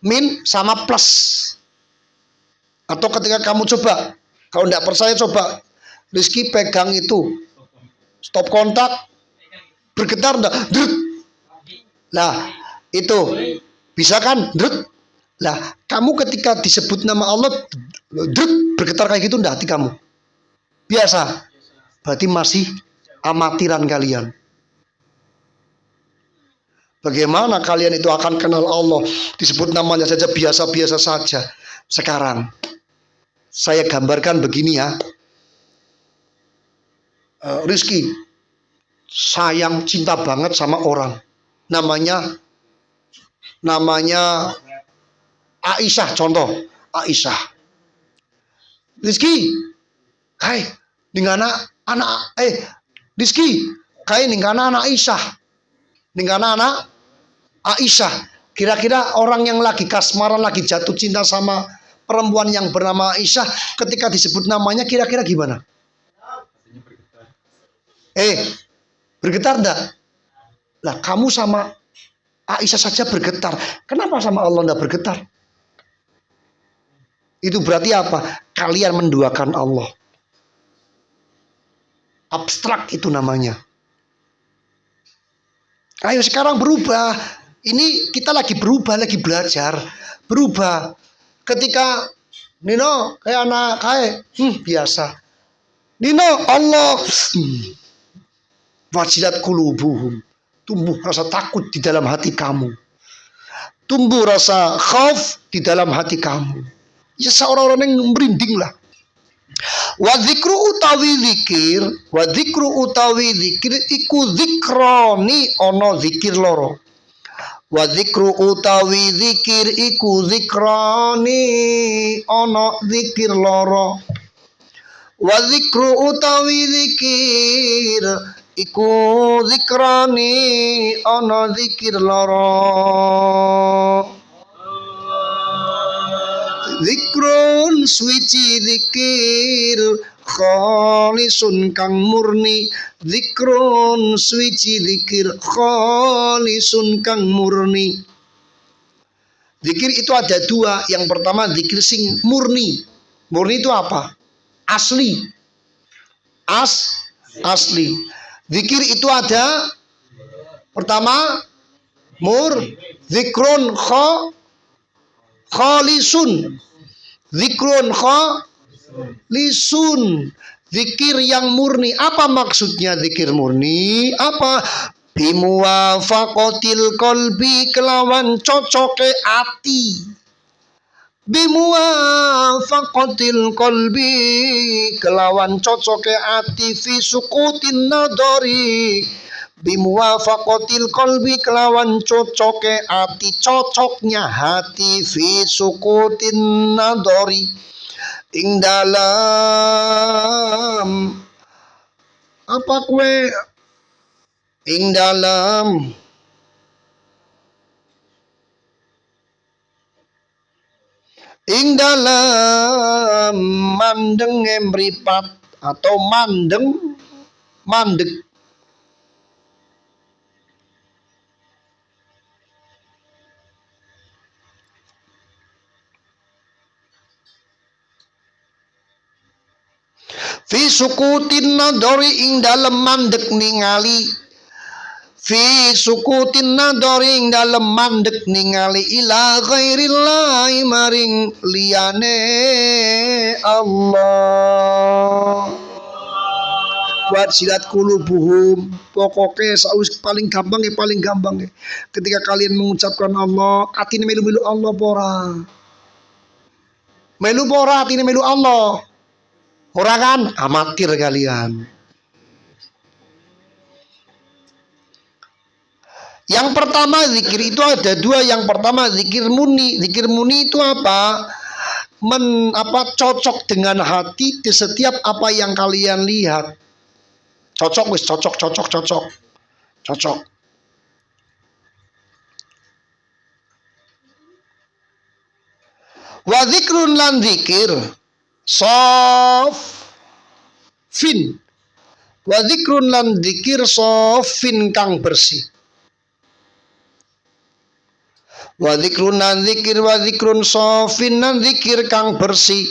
[SPEAKER 1] min sama plus. Atau ketika kamu coba, kalau enggak percaya coba, Rizky pegang itu, stop kontak, bergetar enggak? Nah, itu bisa kan? Lah, kamu ketika disebut nama Allah, bergetar kayak gitu enggak hati kamu? Biasa. Berarti masih amatiran kalian. Bagaimana kalian itu akan kenal Allah? Disebut namanya saja biasa-biasa saja. Sekarang, saya gambarkan begini ya. Rizky, sayang cinta banget sama orang. Namanya Aisyah, contoh Aisyah. Rizky, hai dengan anak Rizky, kai dengan anak Aisyah. Dengan anak Aisyah. Kira-kira orang yang lagi kasmaran, lagi jatuh cinta sama perempuan yang bernama Aisyah, ketika disebut namanya kira-kira gimana? Bergetar enggak? Lah kamu sama Aisyah saja bergetar. Kenapa sama Allah enggak bergetar? Itu berarti apa? Kalian menduakan Allah. Abstrak itu namanya. Ayo sekarang berubah. Ini kita lagi berubah, lagi belajar. Berubah. Ketika Nino kayak anak kayak biasa. Nino Allah wajilat kulubuhum. Tumbuh rasa takut di dalam hati kamu. Tumbuh rasa khauf di dalam hati kamu. Ya seorang-orang yang merinding lah. Wadzikru utawi zikir iku zikroni ono zikir loro. Wadzikru utawi zikir iku zikroni ono zikir loro. Wadzikru utawi zikir iku zikroni ono zikir loro. Zikrun suci zikir khalisun kang murni. Zikrun suci zikir khalisun kang murni. Zikir itu ada dua. Yang pertama zikir sing murni. Murni itu apa? Asli. Asli. Zikir itu ada pertama zikrun khalisun. Zikrun khalisun. Zikir yang murni. Apa maksudnya zikir murni? Apa? Bimuwafaqatil qalbi kelawan cocoke ati. Bimuwafaqatil qalbi kelawan cocoke ati fi sukutin nadori. Bimuwafaqatil qalbi kelawan cocoke ati, cocoknya hati fi sukutin nadori ing dalam apa kue ing dalam mandeng mripat atau mandeg. Fi sukutin nadori ing dalem mandek ningali. Fi sukutin nadori ing dalem mandek ningali ila ghairillahi maring liyane Allah. Wajilat kulubuhum. Pokoknya saus paling gampang ya. Ketika kalian mengucapkan Allah, atine melu-melu Allah pora. Melu pora atine melu Allah. Ora kan? Amatir kalian. Yang pertama zikir itu ada dua. Yang pertama zikir murni. Zikir murni itu apa? Cocok dengan hati di setiap apa yang kalian lihat. Cocok. Wa zikrun lan zikir sofin. Wa zikrun lan zikir sofin kang bersih. Wa zikrun lan zikir wa zikrun sofin lan zikir kang bersih.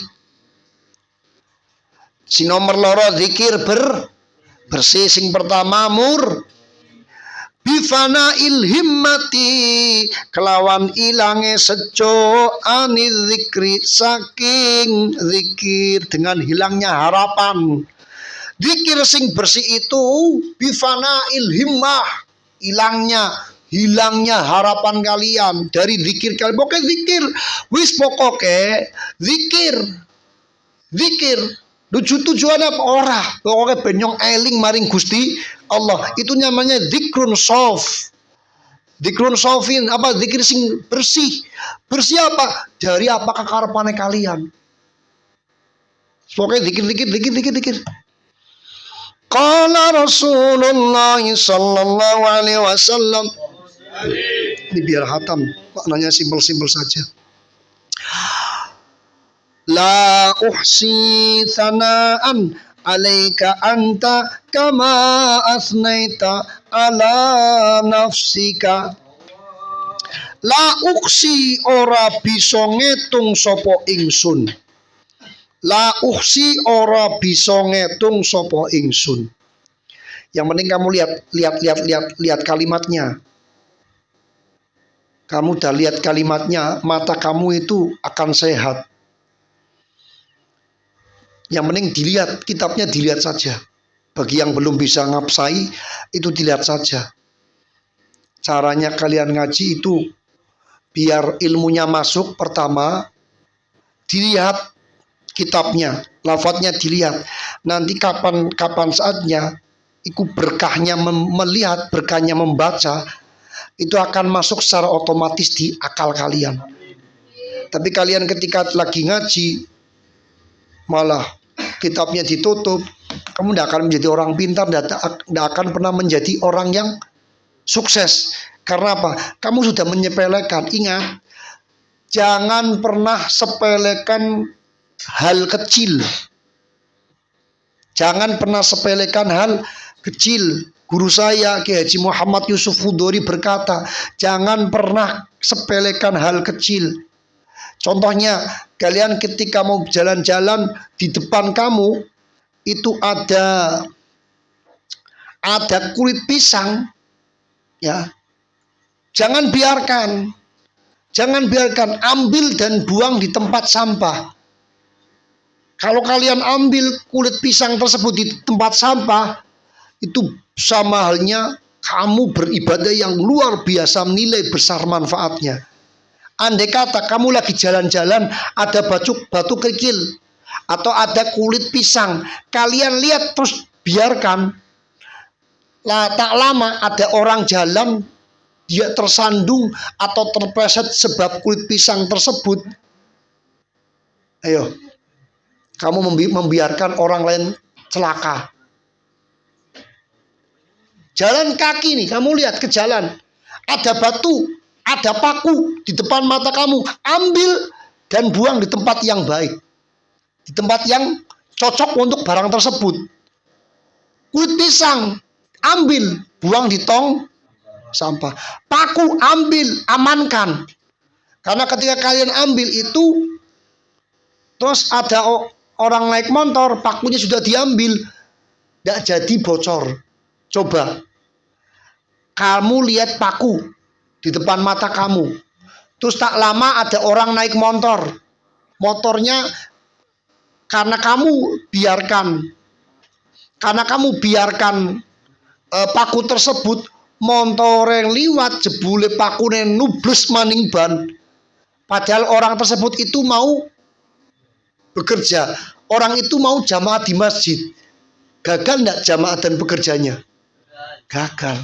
[SPEAKER 1] Si nomor loro zikir bersih. Sing pertama bifana ilhimmati kelawan ilange sejo anil zikri saking zikir, dengan hilangnya harapan. Zikir sing bersih itu bifana ilhimmah, hilangnya harapan kalian dari zikir kalian. Pokoknya zikir zikir tujuan apa ora, pokoknya benyong eling maring Gusti Allah. Itu namanya zikrun sofin. Apa? Zikir sing bersih apa? Dari apa kekarepane kalian. Pokoknya zikir. Qala Rasulullah sallallahu alaihi wasallam. Ini biar hatam, maknanya simpel-simpel saja. La uhsi sanaan alaika anta kama asnaita ala nafsika. La uksi ora bisa ngitung sapa ingsun. La uksi ora bisa ngitung sapa ingsun. Yang penting kamu lihat kalimatnya. Kamu udah lihat kalimatnya, mata kamu itu akan sehat. Yang penting dilihat, kitabnya dilihat saja. Bagi yang belum bisa ngapsai, itu dilihat saja. Caranya kalian ngaji itu, biar ilmunya masuk, pertama, dilihat kitabnya, lafadznya dilihat. Nanti kapan saatnya, itu berkahnya melihat, berkahnya membaca, itu akan masuk secara otomatis di akal kalian. Tapi kalian ketika lagi ngaji, malah kitabnya ditutup, kamu tidak akan menjadi orang pintar, tidak akan pernah menjadi orang yang sukses. Karena apa? Kamu sudah menyepelekan. Ingat, jangan pernah sepelekan hal kecil. Jangan pernah sepelekan hal kecil. Guru saya Kiai Haji Muhammad Yusuf Hudori berkata, jangan pernah sepelekan hal kecil. Contohnya, kalian ketika mau jalan-jalan, di depan kamu itu ada kulit pisang, ya. Jangan biarkan, ambil dan buang di tempat sampah. Kalau kalian ambil kulit pisang tersebut di tempat sampah, itu sama halnya kamu beribadah yang luar biasa, nilai besar manfaatnya. Andai kata kamu lagi jalan-jalan, ada batu kerikil atau ada kulit pisang, kalian lihat terus biarkan. Tak lama ada orang jalan, dia tersandung atau terpleset sebab kulit pisang tersebut. Ayo, kamu membiarkan orang lain celaka. Jalan kaki nih, kamu lihat ke jalan, ada batu, ada paku di depan mata kamu, ambil dan buang di tempat yang baik, di tempat yang cocok untuk barang tersebut. Kulit pisang, ambil, buang di tong sampah. Paku, ambil, amankan. Karena ketika kalian ambil itu, terus ada orang naik motor, pakunya sudah diambil, tidak jadi bocor. Coba, kamu lihat paku di depan mata kamu. Terus tak lama ada orang naik motor. Motornya karena kamu biarkan paku tersebut, motor yang liwat jebule pakune nubles maning ban. Padahal orang tersebut itu mau bekerja. Orang itu mau jamaah di masjid. Gagal enggak jamaah dan bekerjanya? Gagal.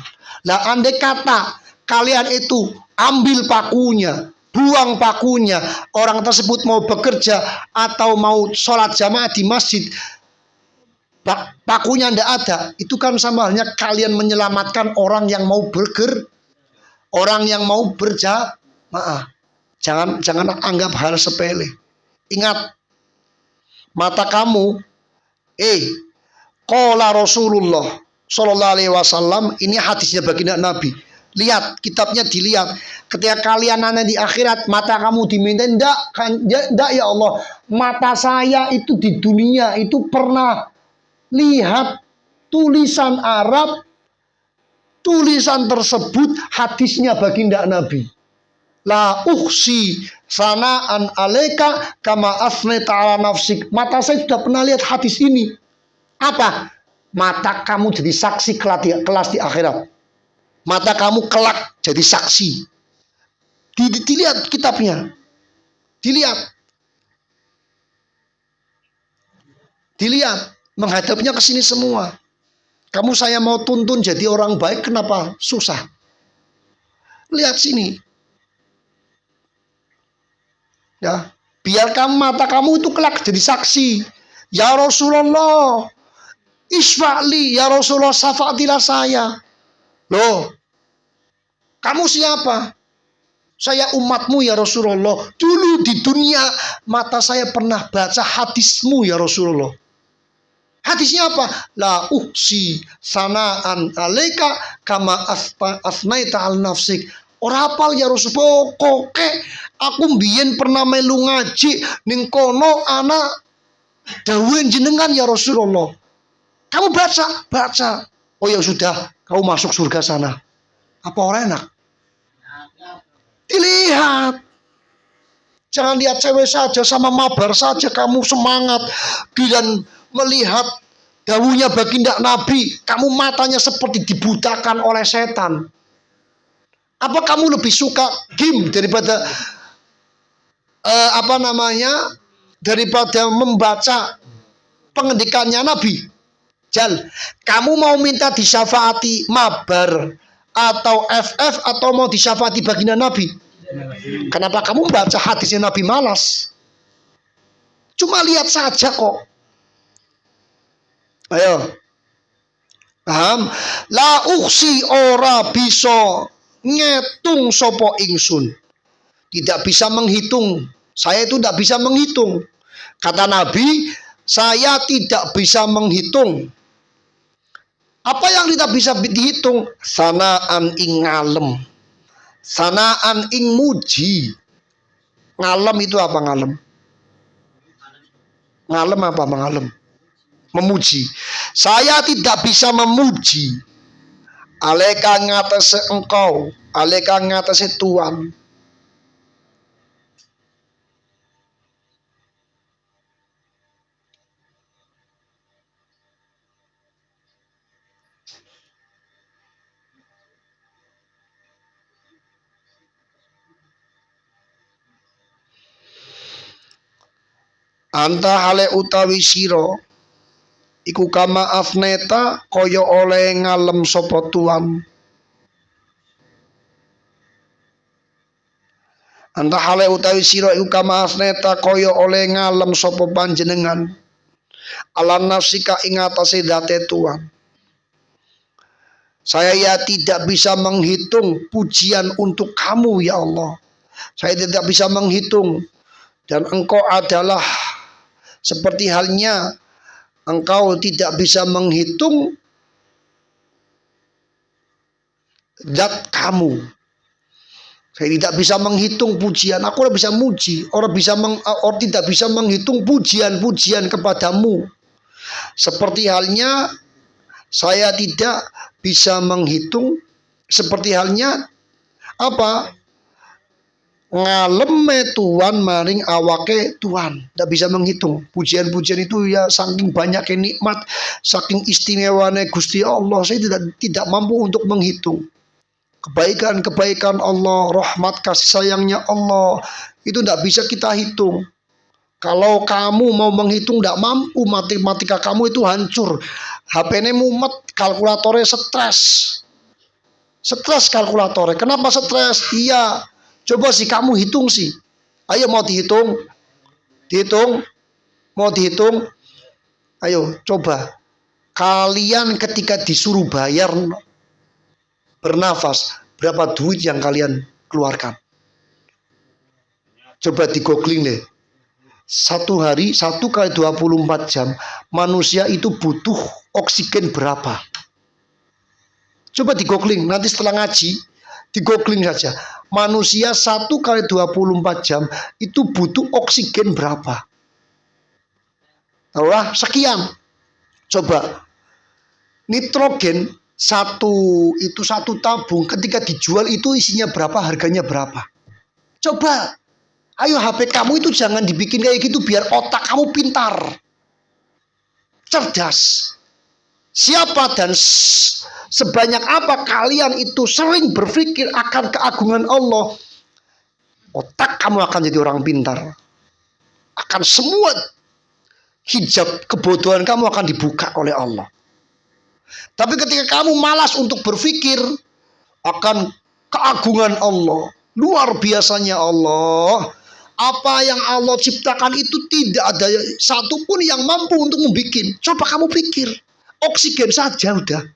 [SPEAKER 1] Nah, andai kata kalian itu ambil pakunya, buang pakunya, orang tersebut mau bekerja atau mau sholat jamaah di masjid, pakunya tidak ada, itu kan sama halnya kalian menyelamatkan orang yang mau berjamaah. Jangan anggap hal sepele. Ingat, mata kamu, qala Rasulullah Sallallahu Alaihi Wasallam, ini hadisnya baginda Nabi. Lihat, kitabnya dilihat. Ketika kalian nanti di akhirat, mata kamu diminta, enggak ya Allah, mata saya itu di dunia itu pernah lihat tulisan Arab, tulisan tersebut hadisnya baginda Nabi. La ukhsi sana'an alaika kama asnaita ala nafsik. Mata saya sudah pernah lihat hadis ini. Apa? Mata kamu jadi saksi kelas di akhirat. Mata kamu kelak jadi saksi. Dilihat kitabnya. Dilihat. Menghadapnya ke sini semua. Kamu saya mau tuntun jadi orang baik, kenapa susah? Lihat sini. Ya, biar mata kamu itu kelak jadi saksi. Ya Rasulullah, isfa'li, ya Rasulullah, syafaatilah saya. Loh, kamu siapa? Saya umatmu ya Rasulullah. Dulu di dunia mata saya pernah baca hadismu ya Rasulullah. Hadisnya apa? La uksi sana'an alaika kama asnaita al nafsik. Ora apal ya Rasulullah. Koke aku mbiyen pernah melu ngaji ning kono ana dawuh jenengan ya Rasulullah. Kamu baca. Oh ya sudah, kau masuk surga sana. Apa orang enak? Dilihat. Jangan lihat cewek saja sama mabar saja kamu semangat. Dan melihat dawuhnya baginda Nabi, kamu matanya seperti dibutakan oleh setan. Apa kamu lebih suka game daripada daripada membaca pengendikannya Nabi? Jal, kamu mau minta disyafaati mabar atau FF atau mau disyafaati baginda Nabi? Kenapa kamu baca hadisnya Nabi malas? Cuma lihat saja kok. Ayo. Paham? La uksi ora bisa ngitung sopo ingsun. Tidak bisa menghitung. Saya itu tidak bisa menghitung. Kata Nabi, saya tidak bisa menghitung. Apa yang tidak bisa dihitung? Sanaan ing ngalem. Sanaan ing muji. Ngalem itu apa ngalem? Ngalem apa mengalem? Memuji. Saya tidak bisa memuji. Aleka ngatasi engkau. Aleka ngatasi Tuhan. Anta hale utawi siro iku kama afneta kaya oleh ngalem sapa tuan. Anta hale utawi siro iku kama afneta kaya oleh ngalem sapa panjenengan. Alam nafsika ing atase date tuan. Saya ya tidak bisa menghitung pujian untuk kamu ya Allah. Saya tidak bisa menghitung. Dan engkau adalah seperti halnya engkau tidak bisa menghitung zat kamu. Saya tidak bisa menghitung pujian. Aku tidak bisa muji. Orang tidak bisa menghitung pujian-pujian kepadamu. Seperti halnya saya tidak bisa menghitung. Seperti halnya apa? Ngaleme Tuhan maring awake Tuhan. Tidak bisa menghitung. Pujian-pujian itu ya saking banyaknya nikmat, saking istimewanya Gusti Allah, saya tidak mampu untuk menghitung. Kebaikan-kebaikan Allah, rahmat kasih sayangnya Allah, itu tidak bisa kita hitung. Kalau kamu mau menghitung tidak mampu, matematika kamu itu hancur. HP-nya mumet, kalkulatornya stres. Stres kalkulatornya. Kenapa stres? Iya. Coba sih kamu hitung sih. Ayo mau dihitung? Dihitung? Mau dihitung? Ayo coba. Kalian ketika disuruh bayar bernafas, berapa duit yang kalian keluarkan? Coba di googling deh. Satu hari, 1 kali 24 jam, manusia itu butuh oksigen berapa? Coba di googling, nanti setelah ngaji, di googling saja. Manusia 1 kali 24 jam itu butuh oksigen berapa? Tahulah sekian. Coba nitrogen satu tabung ketika dijual itu isinya berapa, harganya berapa? Coba. Ayo HP kamu itu jangan dibikin kayak gitu biar otak kamu pintar. Cerdas. Siapa dan sebanyak apa kalian itu sering berpikir akan keagungan Allah, otak kamu akan jadi orang pintar. Akan semua hijab kebodohan kamu akan dibuka oleh Allah. Tapi ketika kamu malas untuk berpikir akan keagungan Allah, luar biasanya Allah, apa yang Allah ciptakan itu tidak ada satupun yang mampu untuk membuat. Coba kamu pikir. Oksigen saja udah.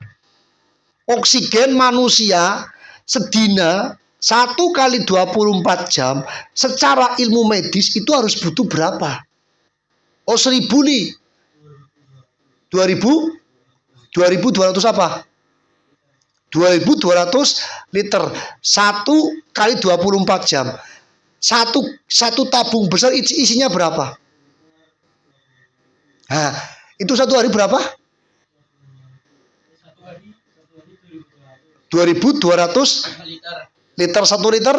[SPEAKER 1] Oksigen manusia sedina 1 kali 24 jam secara ilmu medis itu harus butuh berapa? Oh 1000 nih. 2200 apa? 2200 liter 1 kali 24 jam. Satu tabung besar isinya berapa? Nah, itu satu hari berapa? 2.200 liter 1 liter.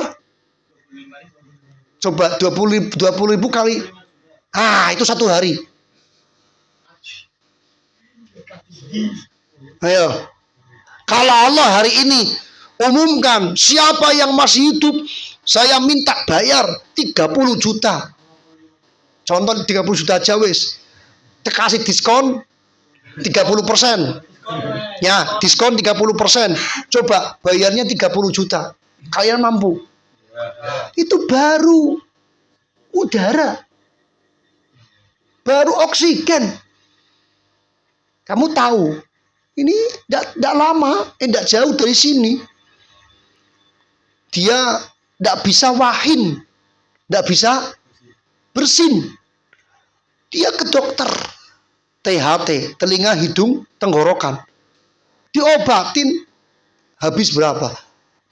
[SPEAKER 1] Coba 20.000 kali. Itu 1 hari. Ayo. Kalau Allah hari ini umumkan siapa yang masih hidup, saya minta bayar 30 juta. Contoh 30 juta aja wis. Kasih diskon 30%. Ya, diskon 30%. Coba bayarnya 30 juta. Kalian mampu? Itu baru udara. Baru oksigen. Kamu tahu, ini tidak lama, tidak jauh dari sini. Dia tidak bisa wahin, tidak bisa bersin. Dia ke dokter, THT, telinga, hidung, tenggorokan. Diobatin, habis berapa?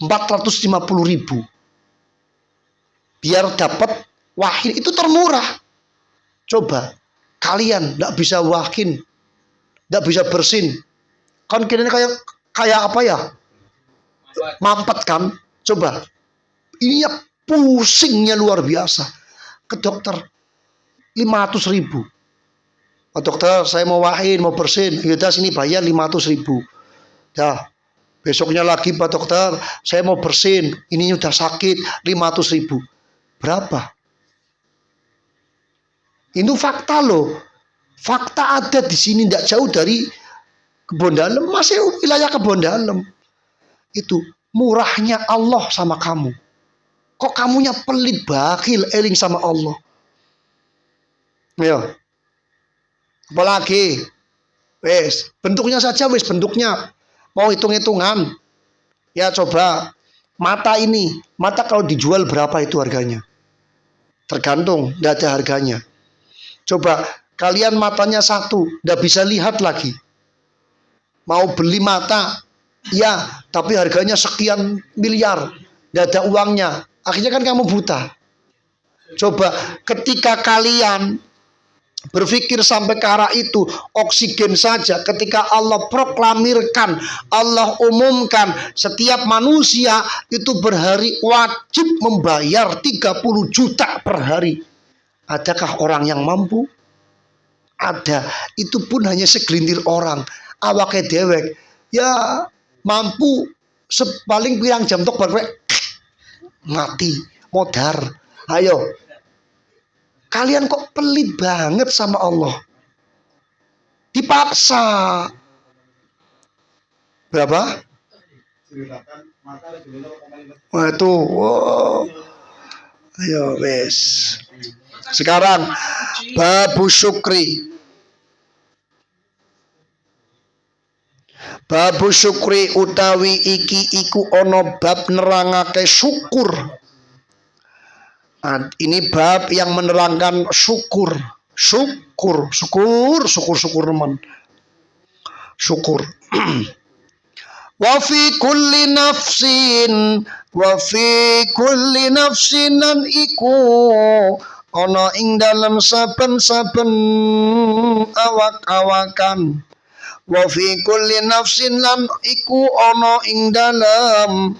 [SPEAKER 1] 450.000. Biar dapat wahin, itu termurah. Coba, kalian tidak bisa wahin, tidak bisa bersin. Kan kira kayak apa ya? Mampet kan? Coba. Ini pusingnya luar biasa. Ke dokter 500.000. Oh, dokter, saya mau wahin, mau bersin. Yaudah sini bayar 500.000. Dah. Besoknya lagi Pak dokter, saya mau bersin. Ini udah sakit 500.000. Berapa? Itu fakta loh. Fakta ada di sini, tidak jauh dari Kebon Dalem, masih wilayah Kebon Dalem. Itu murahnya Allah sama kamu. Kok kamunya pelit, bakhil, eling sama Allah. Ayo. Apalagi? Wes, bentuknya saja wes bentuknya. Mau hitung-hitungan. Ya coba. Mata ini, mata kalau dijual berapa itu harganya? Tergantung, tidak ada harganya. Coba kalian matanya satu, tidak bisa lihat lagi. Mau beli mata, ya, tapi harganya sekian miliar, tidak ada uangnya. Akhirnya kan kamu buta. Coba ketika kalian berpikir sampai ke arah itu, oksigen saja ketika Allah proklamirkan, Allah umumkan setiap manusia itu berhari wajib membayar 30 juta per hari. Adakah orang yang mampu? Ada. Itu pun hanya segelintir orang. Awake dewek ya mampu paling pirang jam tok baru mati modar. Ayo, kalian kok pelit banget sama Allah, dipaksa. Berapa? Wah itu wow. Ayo wes. Sekarang babu syukri. Babu syukri utawi iki iku ono bab nerangake syukur. Ini bab yang menerangkan syukur. Syukur teman. Syukur. Wa fi kulli nafsin nan iku ono ing dalam saben-saben awak-awakan. Wa fi kulli nafsin lan iku ana ing dalam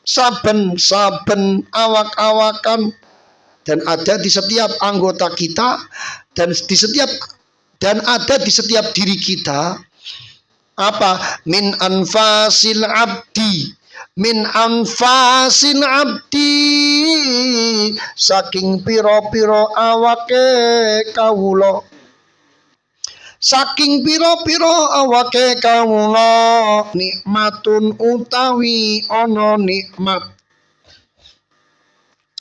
[SPEAKER 1] saben-saben awak-awakan, dan ada di setiap anggota kita dan ada di setiap diri kita apa? Min anfasil abdi saking piro-piro awake kawula. Saking piro-piro awake kawula nikmatun utawi ana nikmat.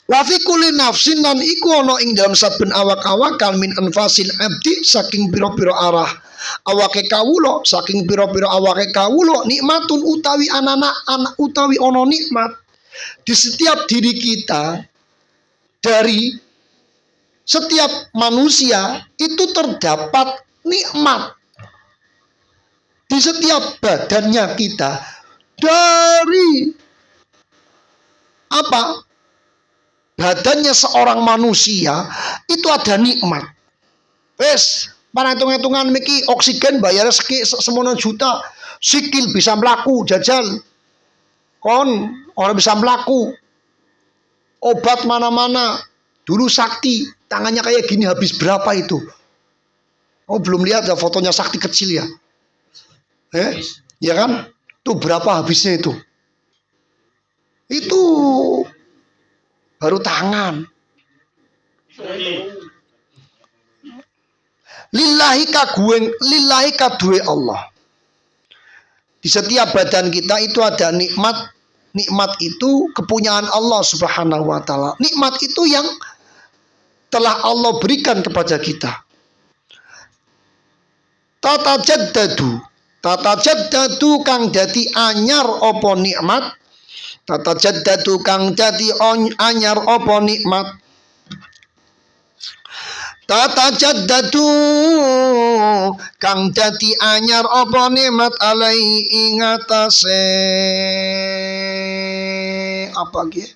[SPEAKER 1] Wa fi kulli nafsin lan iku ana ing dalam saben awak-awakan min anfasil abdi saking piro-piro arah awake kawula, saking piro-piro awake kawula nikmatun utawi anak utawi ana nikmat. Di setiap diri kita, dari setiap manusia itu terdapat nikmat. Di setiap badannya kita, dari apa? Badannya seorang manusia itu ada nikmat. Wes, para hitung-hitungan miki oksigen bayar semono juta, sikil bisa melaku jajal. kon orang bisa melaku. Obat mana-mana. Dulu Sakti, tangannya kayak gini, habis berapa itu? Oh, belum lihat ya fotonya Sakti kecil ya? Ya kan? Tuh berapa habisnya itu? Itu baru tangan. Lillahi kadue Allah. Di setiap badan kita itu ada nikmat. Nikmat itu kepunyaan Allah Subhanahu wa taala. Nikmat itu yang telah Allah berikan kepada kita. Tata jaddadu kang dadi anyar apa nikmat. Tata jaddadu kang dadi anyar apa nikmat. Tata jaddadu kang dadi anyar apa nikmat alai ingatase apa ge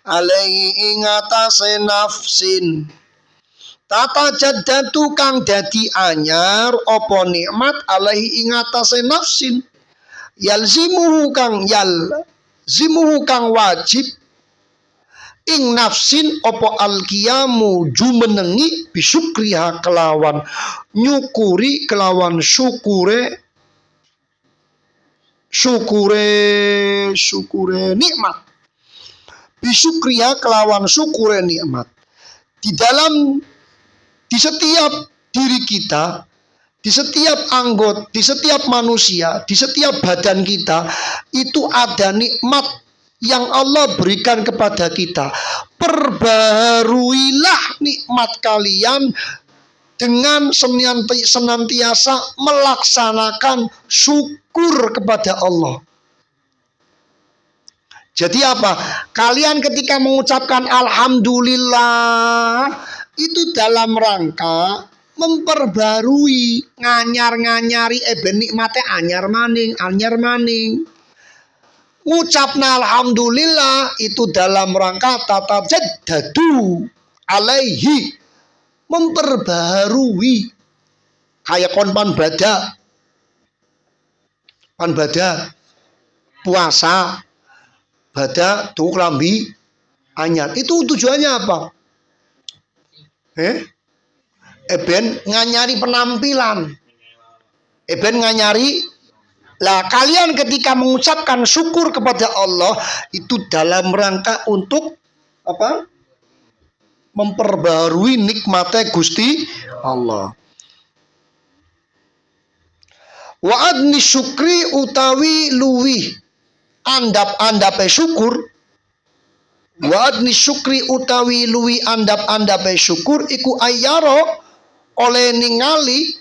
[SPEAKER 1] alai ingatase nafsin. Tata jaddadu kang dadi anyar apa nikmat alai ingatase nafsin. Yalzimuhu kang wajib ing nafsin opo alqiyamu jumenengi bisyukriha kelawan nyukuri kelawan syukure nikmat. Bisyukriha kelawan syukure nikmat. Di setiap diri kita, di setiap anggota, di setiap manusia, di setiap badan kita itu ada nikmat yang Allah berikan kepada kita. Perbaharuilah nikmat kalian dengan senantiasa melaksanakan syukur kepada Allah. Jadi apa? Kalian ketika mengucapkan alhamdulillah itu dalam rangka memperbarui, nganyari nikmate anyar maning. Ngucapna alhamdulillah itu dalam rangka tata jaddadu alaihi, memperbarui. Kayak kon pan bada puasa bada tuh kelambi anyar. Itu tujuannya apa? Eben nganyari penampilan. Eben nganyari. Lah kalian ketika mengucapkan syukur kepada Allah itu dalam rangka untuk apa? Memperbarui nikmatnya Gusti Allah. Wa adni syukri utawi luwi andap-andape syukur. Wa adni syukri utawi luwi andap-andape syukur iku ayyara oleh ningali.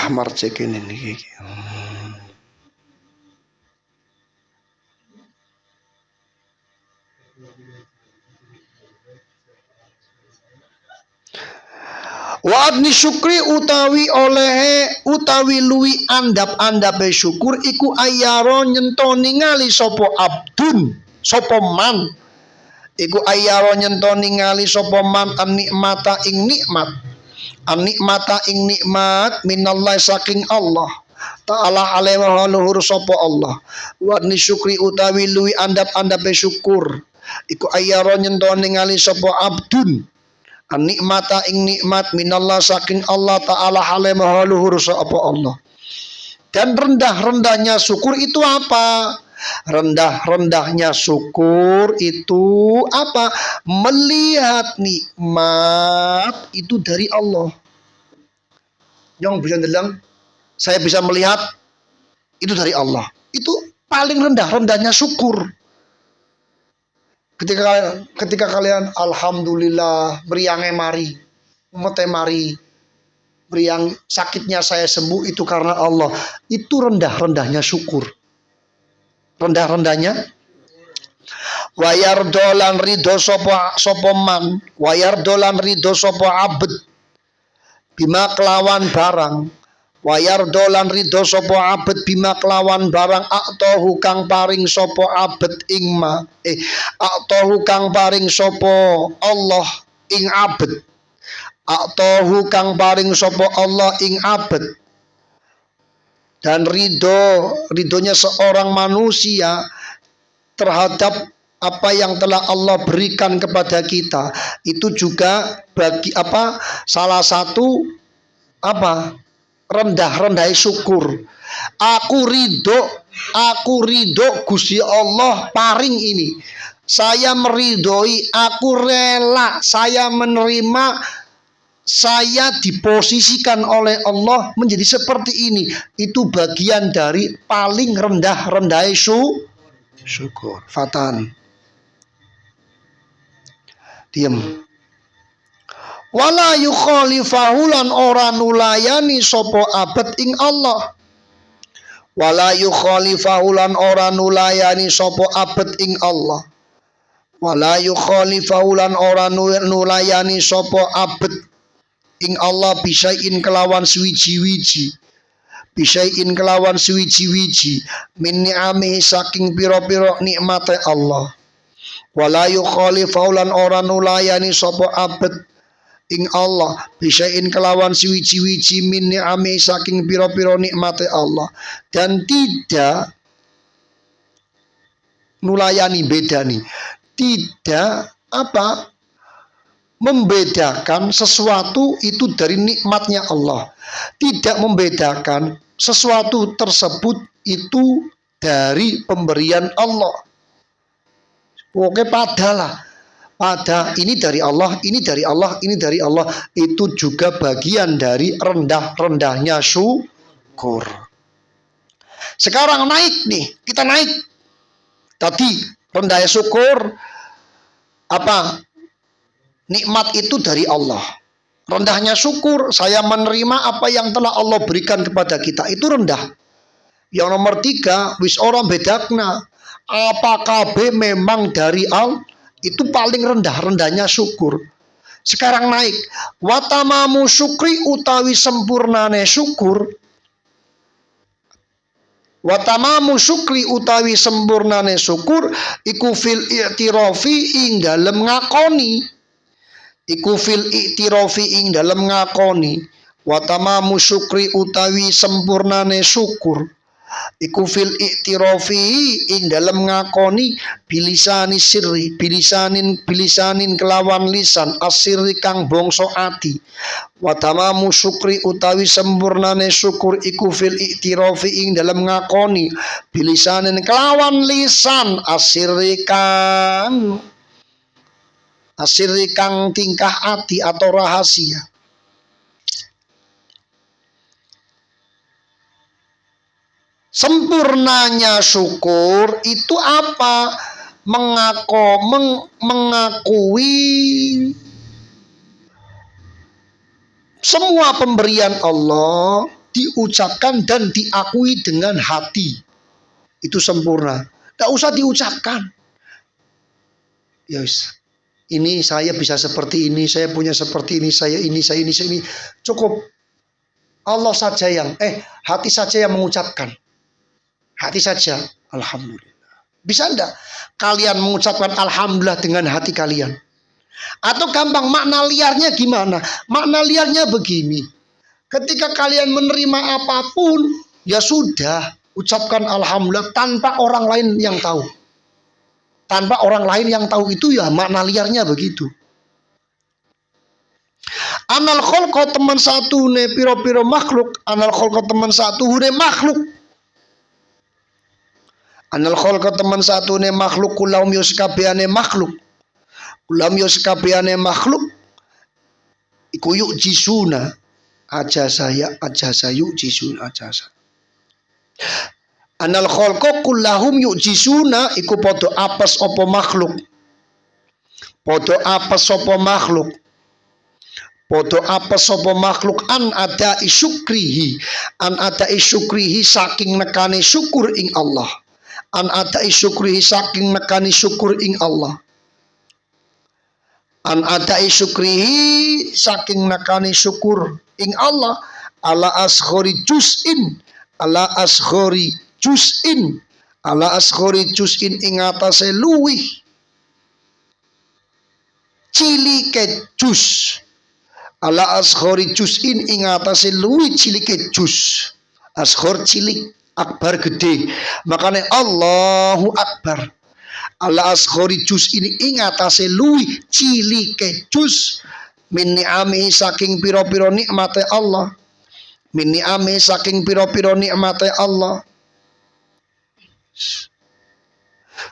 [SPEAKER 1] Marcekin ini. Wa adni syukri utawi luwi andap-andape syukur iku ayyara nyento ningali sapa abdun sapa man. Iku ayyara nyento ningali sapa man an-nikmata ing nikmat. An-nikmata ing nikmat minallah saking Allah ta'ala alaihi wa luhur sapa Allah. Wa adni syukri utawi luwi andap-andape syukur iku ayyara nyento ningali sapa abdun an-nikmata ing nikmat minallah saking Allah ta'ala alaihi wa luhur sapa Allah. Dan rendah-rendahnya syukur itu apa? Rendah-rendahnya syukur itu apa? Melihat nikmat itu dari Allah. Yang bisa bilang saya bisa melihat itu dari Allah. Itu paling rendah-rendahnya syukur. Ketika kalian alhamdulillah beriange mari, umete mari, beriang sakitnya saya sembuh itu karena Allah. Itu rendah-rendahnya syukur. Rendah-rendahnya wayar dolan ridho sapa man, wayar dolan ridho sapa abd bima kelawan barang Wayar dolan ridho sopo abet bima kelawan barang aktohu kang paring sopo abet ing ma aktohu kang paring sopo Allah ing abet aktohu kang paring sopo Allah ing abet. Dan ridhonya seorang manusia terhadap apa yang telah Allah berikan kepada kita itu juga salah satu rendah syukur. Aku ridho Gusti Allah paring ini. Saya meridhoi, aku rela, saya menerima, saya diposisikan oleh Allah menjadi seperti ini. Itu bagian dari paling rendah syukur. Fatan. Diam. Wala yukhalifahulan ora nulayani sopo abet ing Allah. Wala yukhalifahulan ora nulayani sopo abet ing Allah. Wala yukhalifahulan ora nulayani sopo abet ing Allah bisain kelawan suwiji-wiji. Bisain kelawan suwiji-wiji min ni'amihi saking pira-pira nikmate Allah. Wala yukhalifahulan ora nulayani sopo abet ing Allah bisain kelawan suwiji-wiji min ni'amihi saking pira-pira nikmate Allah. Dan tidak nulayani bedani, tidak membedakan sesuatu itu dari nikmatnya Allah. Tidak membedakan sesuatu tersebut itu dari pemberian Allah. Oke, pada ini dari Allah, ini dari Allah, ini dari Allah. Itu juga bagian dari rendah-rendahnya syukur. Sekarang naik nih, kita naik. Tadi rendahnya syukur nikmat itu dari Allah. Rendahnya syukur, saya menerima apa yang telah Allah berikan kepada kita. Itu rendah. Yang nomor 3, wis orang bedakna. Apakah memang dari Allah? Itu paling rendahnya syukur. Sekarang naik. Watamamu syukri utawi sempurnane syukur. Watamamu syukri utawi sempurnane syukur. Iku fil i'tirafi ing dalem ngakoni. Iku fil i'tirafi ing dalem ngakoni. Watamamu syukri utawi sempurnane syukur. Iku fil i'tirafi ing dalem ngakoni bilisani sirri bilisanin kelawan lisan asirri kang bangsa ati. Wa tamamu syukri utawi sempurnane syukur iku fil i'tirafi ing dalem ngakoni bilisanin kelawan lisan asirri kang tingkah ati atau rahasia. Sempurnanya syukur itu apa? Mengakui semua pemberian Allah diucapkan dan diakui dengan hati. Itu sempurna. Tidak usah diucapkan. Yes. Ini saya bisa seperti ini, saya punya seperti ini, saya ini. Cukup Allah saja yang hati saja yang mengucapkan. Hati saja, alhamdulillah. Bisa enggak kalian mengucapkan alhamdulillah dengan hati kalian? Atau gampang, makna liarnya gimana? Makna liarnya begini. Ketika kalian menerima apapun, ya sudah, ucapkan alhamdulillah tanpa orang lain yang tahu. Tanpa orang lain yang tahu itu ya makna liarnya begitu. Anal kholqo teman satu ne piro-piro makhluk. Anal kholqo teman satu ne makhluk. Anal kholqa teman satu ne makhluk kulam yuskabiane makhluk. Kulam yuskabiane makhluk iku yuk jisuna aja saya yuk jisuna aja saya. Anal kholqa kullahum yuk jisuna iku podo apes opo makhluk. Podo apes opo makhluk. Podo apes opo makhluk an ada isyukrihi. An ada isyukrihi saking nekane syukur ing Allah. An ada isyukrihi saking nekani syukur ing Allah. An ada isyukrihi saking nekani syukur ing Allah. ala asghori juz'in, ala asghori juz'in, ala asghori juz'in ing atase luwih cilike juz, ala asghori juz'in ing atase luwih cilike juz. Asghor cilik, akbar gede, makanya Allahu Akbar. Ala asghori juz ini ing atase luwih cilike juz, min ni'ami saking pira-pira nikmate Allah, min ni'ami saking pira-pira nikmate Allah.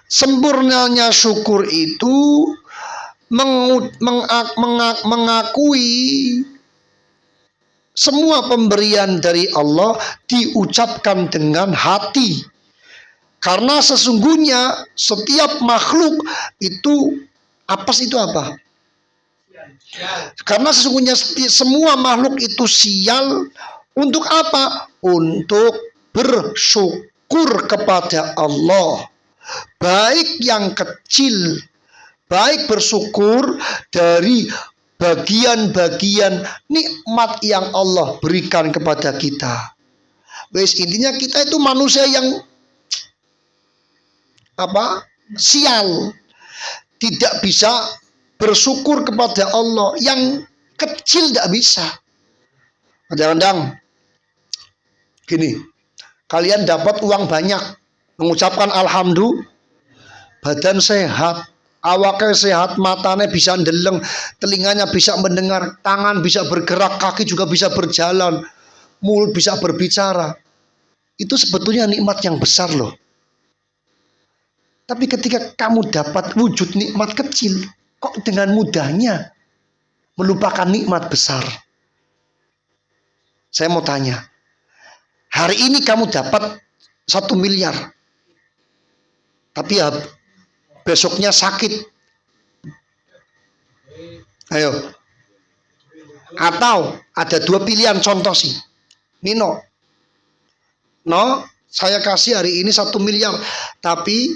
[SPEAKER 1] Sempurnanya syukur itu mengakui semua pemberian dari Allah diucapkan dengan hati. Karena sesungguhnya setiap makhluk itu apes itu apa? Karena sesungguhnya semua makhluk itu sial untuk apa? Untuk bersyukur kepada Allah. Baik yang kecil, baik bersyukur dari bagian-bagian nikmat yang Allah berikan kepada kita. Wes intinya kita itu manusia yang sial, tidak bisa bersyukur kepada Allah, yang kecil tidak bisa. Kadang-kadang gini, kalian dapat uang banyak, mengucapkan alhamdulillah, badan sehat, awaknya sehat, matanya bisa ndeleng, telinganya bisa mendengar, tangan bisa bergerak, kaki juga bisa berjalan, mulut bisa berbicara. Itu sebetulnya nikmat yang besar loh. Tapi ketika kamu dapat wujud nikmat kecil, kok dengan mudahnya melupakan nikmat besar? Saya mau tanya, hari ini kamu dapat 1 miliar, tapi ya besoknya sakit. Ayo. Atau ada 2 pilihan contoh sih. Nino, saya kasih hari ini 1 miliar, tapi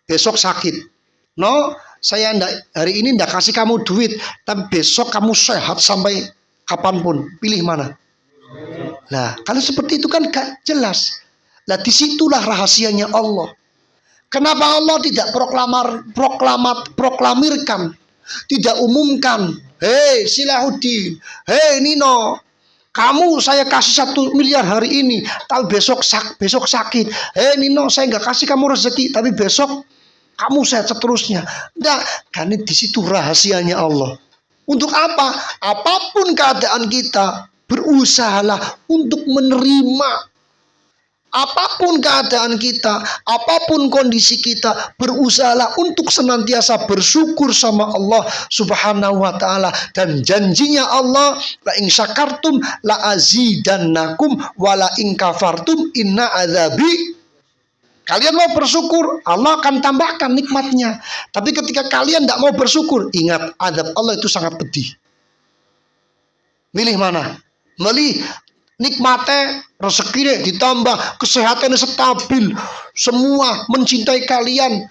[SPEAKER 1] besok sakit. Saya hari ini ndak kasih kamu duit, tapi besok kamu sehat sampai kapanpun. Pilih mana? Nah, kalau seperti itu kan gak jelas. Nah, disitulah rahasianya Allah. Kenapa Allah tidak proklamirkan, tidak umumkan, hei Silahuddin, hei Nino, kamu saya kasih 1 miliar hari ini, tapi besok sakit. Hei Nino, saya nggak kasih kamu rezeki, tapi besok kamu sehat seterusnya. Nah, karena di situ rahasianya Allah. Untuk apa? Apapun keadaan kita, berusahalah untuk menerima. Apapun keadaan kita, apapun kondisi kita, berusahalah untuk senantiasa bersyukur sama Allah Subhanahu wa ta'ala. Dan janjinya Allah, la in syakartum la azidannakum wa la in kafartum inna adzabi. Kalian mau bersyukur, Allah akan tambahkan nikmatnya. Tapi ketika kalian tidak mau bersyukur, ingat azab Allah itu sangat pedih. Milih mana? Milih nikmatnya, rezekinya ditambah, kesehatannya stabil, semua mencintai kalian.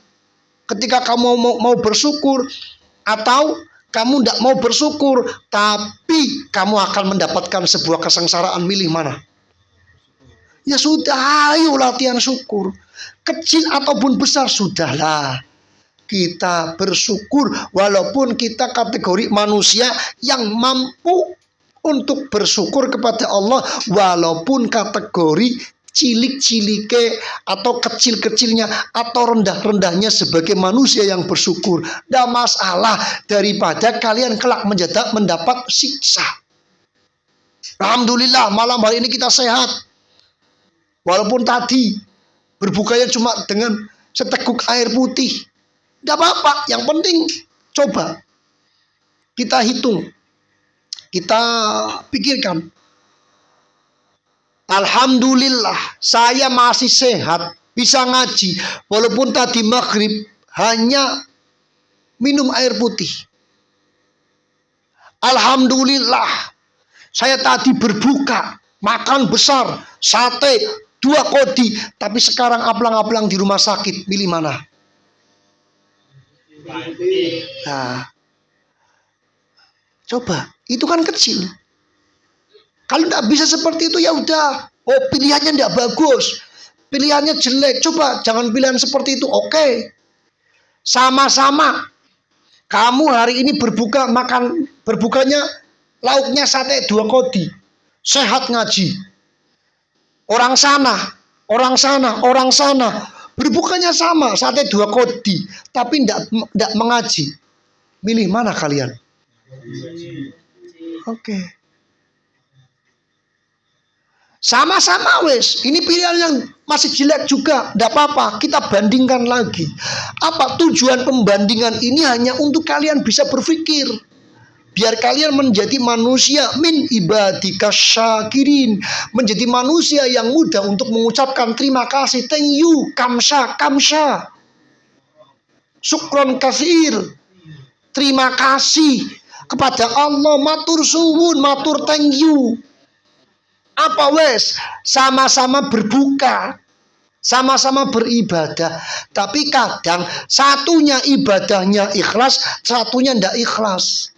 [SPEAKER 1] Ketika kamu mau bersyukur, atau kamu tidak mau bersyukur, tapi kamu akan mendapatkan sebuah kesengsaraan. Milih mana? Ya sudah, ayo latihan syukur. Kecil ataupun besar, sudahlah. Kita bersyukur walaupun kita kategori manusia yang mampu untuk bersyukur kepada Allah, walaupun kategori cilik-cilike atau kecil-kecilnya atau rendah-rendahnya sebagai manusia yang bersyukur. Tidak masalah daripada kalian kelak mendapat siksa. Alhamdulillah malam hari ini kita sehat. Walaupun tadi berbukanya cuma dengan seteguk air putih. Tidak apa-apa, yang penting coba kita hitung. Kita pikirkan, alhamdulillah saya masih sehat, bisa ngaji. Walaupun tadi maghrib hanya minum air putih. Alhamdulillah saya tadi berbuka, makan besar, sate 2 kodi, tapi sekarang aplang-aplang di rumah sakit. Pilih mana? Nah, coba, itu kan kecil. Kalau tidak bisa seperti itu ya udah. Oh, pilihannya tidak bagus, pilihannya jelek. Coba jangan pilihan seperti itu. Oke. Sama-sama. Kamu hari ini berbukanya lauknya sate 2 kodi. Sehat ngaji. Orang sana. Berbukanya sama, sate 2 kodi, tapi tidak mengaji. Milih mana kalian? Oke. Sama-sama wes. Ini pilihan yang masih jelek juga. Tidak apa-apa. Kita bandingkan lagi. Apa tujuan pembandingan ini? Hanya untuk kalian bisa berpikir. Biar kalian menjadi manusia min ibadika syakirin. Menjadi manusia yang mudah untuk mengucapkan terima kasih. Thank you. Kamsha. Syukron kasir. Terima kasih kepada Allah. Matur suwun. Matur thank you. Apa wes? Sama-sama berbuka, sama-sama beribadah. Tapi kadang satunya ibadahnya ikhlas, satunya tidak ikhlas.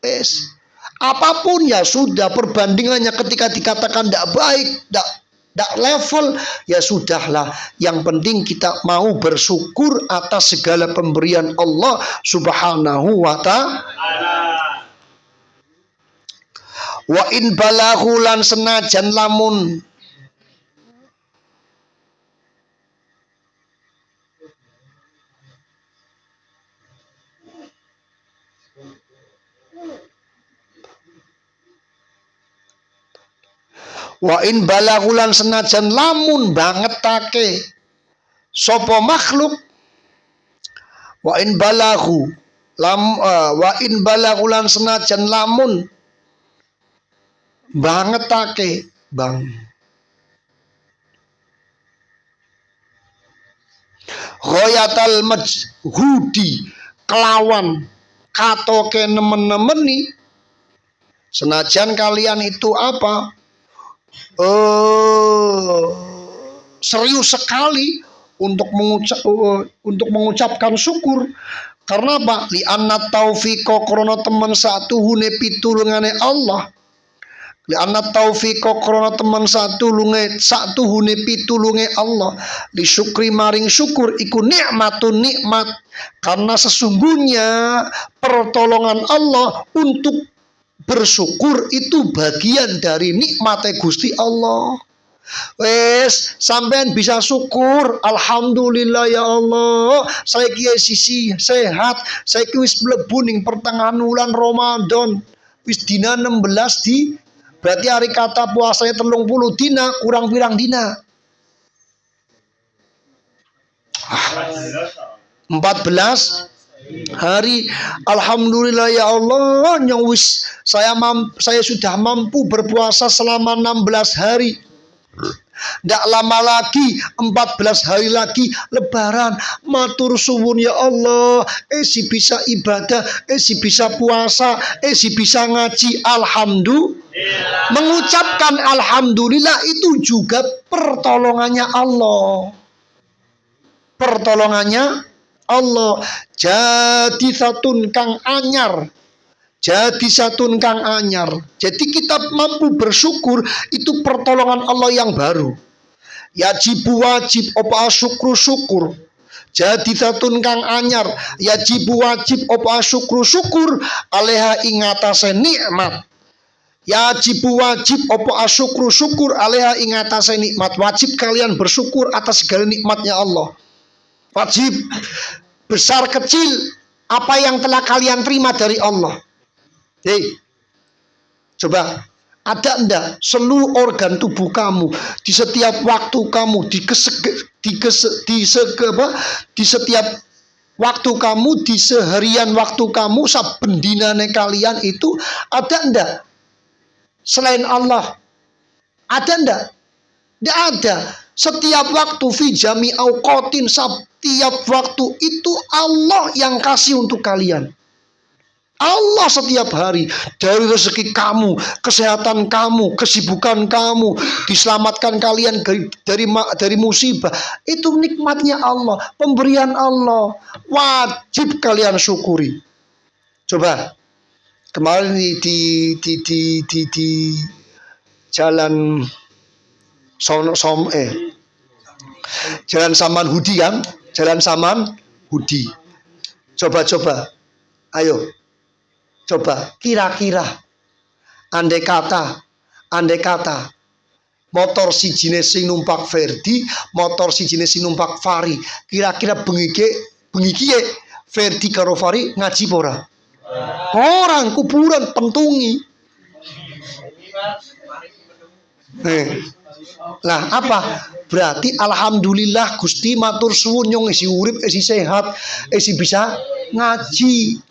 [SPEAKER 1] Wes, apapun ya sudah, perbandingannya ketika dikatakan tidak baik, tidak level, ya sudahlah. Yang penting kita mau bersyukur atas segala pemberian Allah Subhanahu wa ta'ala. Wa in balaghu lan senajan lamun senajan lamun bangetake sapa makhluk wa in balaghu lan senajan lamun bangetake bang ghayatal majhudi kelawan katoke nemen-nemeni senajan kalian itu apa serius sekali untuk mengucapkan syukur. Karena apa? Li anna taufiqa krana temen satu hune pitulungane Allah. Li anna taufiqa krana temen satu hune pitulunge Allah. Li syukri maring syukur iku nikmatun nikmat. Karena sesungguhnya pertolongan Allah untuk bersyukur itu bagian dari nikmatnya Gusti Allah. Wes, sampean bisa syukur, alhamdulillah ya Allah. Saya kiai sisi sehat, saya wis mlebu ning pertengahan bulan Ramadan. Wis dina 16 di berarti hari kata puasanya 30 dina, kurang pirang dina? 14 hari. Alhamdulillah ya Allah, nyawis saya sudah mampu berpuasa selama 16 hari. Tidak lama lagi 14 hari lagi lebaran. Matur suwun ya Allah, si bisa ibadah, si bisa puasa, si bisa ngaji. Alhamdulillah. Mengucapkan alhamdulillah itu juga pertolongannya Allah. Pertolongannya Allah. Jadi satun kang anyar. Jadi kita mampu bersyukur itu pertolongan Allah yang baru. Yajibu wajib apa syukru syukur. Jadi satun kang anyar. Yajibu wajib apa syukru syukur alaiha ing atase nikmat. Yajibu wajib apa syukru syukur alaiha ing atase nikmat. Wajib kalian bersyukur atas segala nikmatnya Allah. Wajib, besar kecil apa yang telah kalian terima dari Allah. Hei, coba ada enggak seluruh organ tubuh kamu di setiap waktu kamu di setiap waktu kamu di seharian waktu kamu saben dinane kalian itu ada enggak selain Allah? Ada enggak? Tidak ada. Setiap waktu fi jami auqatin, setiap waktu itu Allah yang kasih untuk kalian. Allah setiap hari, dari rezeki kamu, kesehatan kamu, kesibukan kamu, diselamatkan kalian dari musibah. Itu nikmatnya Allah, pemberian Allah. Wajib kalian syukuri. Coba, Kemarin di jalan Jalan Saman Hudi kan? Jalan Saman Hudi. Coba. Ayo. Coba kira-kira andai kata motor si jenis sing numpak Ferdi, motor si jenis sing numpak Fari. Kira-kira bengi Ferdi karo Fari ngaji pora? Orang kuburan pentungi. Lah apa? Berarti alhamdulillah Gusti matur suwun nyong isi urip, isi sehat, isi bisa ngaji.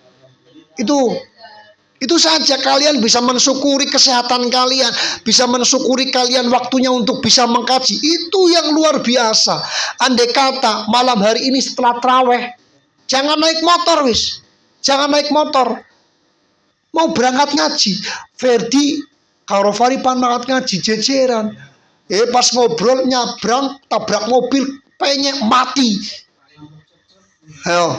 [SPEAKER 1] Itu saja kalian bisa mensyukuri kesehatan kalian, bisa mensyukuri kalian waktunya untuk bisa mengkaji. Itu yang luar biasa. Andai kata malam hari ini setelah traweh, jangan naik motor wis. Jangan naik motor. Mau berangkat ngaji, Ferdi karo Fari pan berangkat ngaji jejeran. Pas ngobrol nyabrang tabrak mobil penyek mati. Ayo.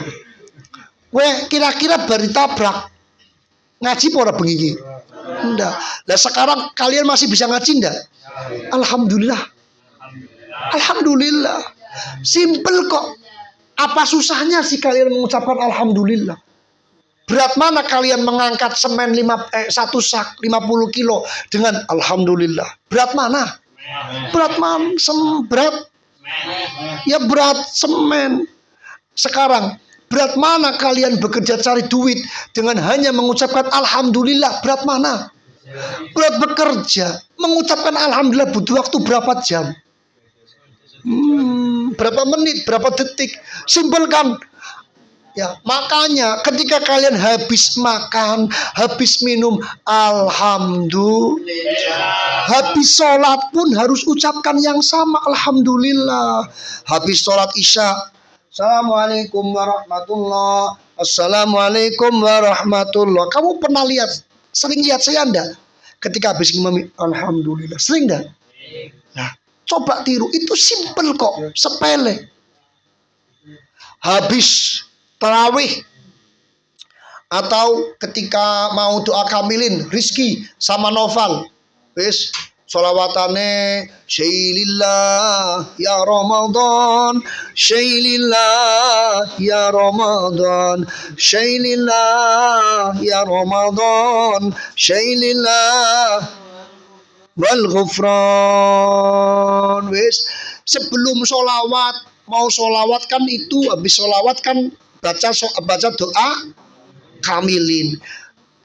[SPEAKER 1] Kira-kira bari tabrak ngaji pora bengi. Enggak. Lah sekarang kalian masih bisa ngaji enggak? Alhamdulillah. Simple kok. Apa susahnya sih kalian mengucapkan alhamdulillah? Berat mana kalian mengangkat semen 1 sak 50 kilo dengan alhamdulillah? Berat mana? Berat. Ya berat semen. Sekarang berat mana kalian bekerja cari duit dengan hanya mengucapkan alhamdulillah? Berat mana? Berat bekerja. Mengucapkan alhamdulillah butuh waktu berapa jam? Berapa menit? Berapa detik? Simpel kan? Ya, makanya ketika kalian habis makan, habis minum, alhamdulillah. Habis sholat pun harus ucapkan yang sama, alhamdulillah. Habis sholat isya, assalamualaikum warahmatullah. Assalamualaikum warahmatullah. Kamu pernah sering lihat saya enggak? Ketika habis ngimami, alhamdulillah. Sering enggak? Nah, coba tiru. Itu simple kok, sepele. Habis tarawih atau ketika mau doa kamilin Rizky sama Noval, wis sholawatane syailillah ya Ramadan, syailillah ya Ramadan, syailillah ya Ramadan, syailillah wal ghufran. Wis sebelum sholawat, mau sholawat kan itu, habis sholawat kan baca doa kamilin.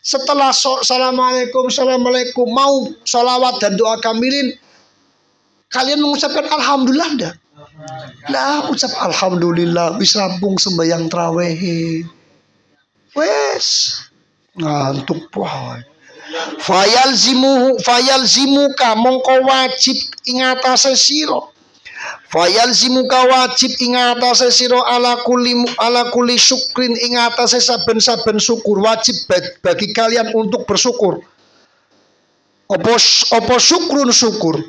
[SPEAKER 1] Setelah assalamualaikum mau sholawat dan doa kamilin, kalian mengucapkan alhamdulillah enggak? Lah ucap alhamdulillah, wis rampung sembahyang traweh. Wes ngantuk poe. Fayalzimuka mongko wajib ing atase sira. Fayalzimuka wajib ing atase sira ala kulli syukrin ing atase saben-saben syukur. Wajib bagi kalian untuk bersyukur. Apa syukrun syukur.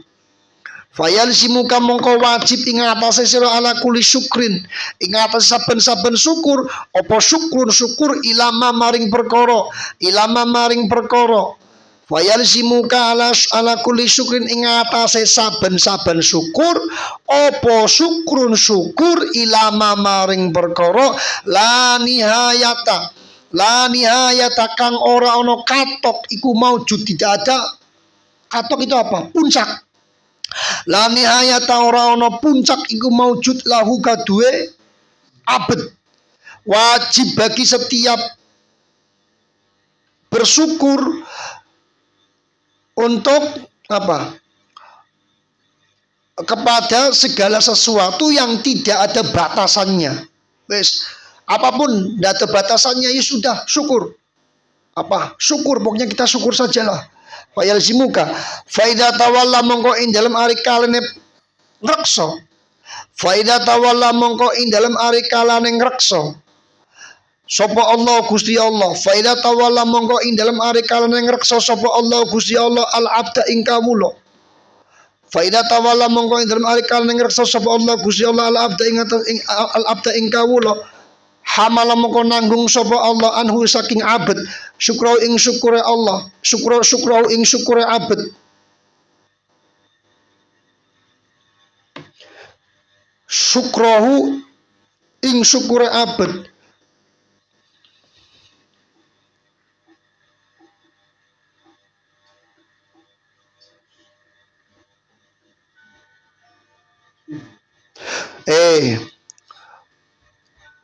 [SPEAKER 1] Fayalzimuka mongko wajib ing atase sira ala kulli syukrin ing atase saben-saben syukur. Apa syukrun syukur ilama maring perkara. Fayalzimuka ala kulli syukrin ing atase saben-saben syukur. Apa syukrun syukur ilama maring perkara la nihayata kang ora ana katok iku maujud, tidak ada. Katok itu apa? Puncak. La nihayata ora ana puncak iku maujud lahu kaduwe abad. Wajib bagi setiap bersyukur untuk apa? Kepada segala sesuatu yang tidak ada batasannya. Wes, apapun tidak ada batasannya ya sudah syukur. Syukur, pokoknya kita syukur sajalah. Fayalzimuka faida tawalla mongko ing dalam ari kalane ngreksa. Faida tawalla mongko ing dalam ari kalane ngreksa. Sapa Allah Gusti Allah, faida tawalla mongko ing dalem ari kalane ngreksa sapa Allah Gusti Allah al abda ing kawula. Faida tawalla mongko ing dalem ari kalane ngreksa sapa Allah Gusti Allah al abda ing kawula. Hamala mongko nanggung sapa Allah anhu saking abad syukrahu ing syukure Allah, syukrahu ing syukure abad. Syukrahu ing syukure abad.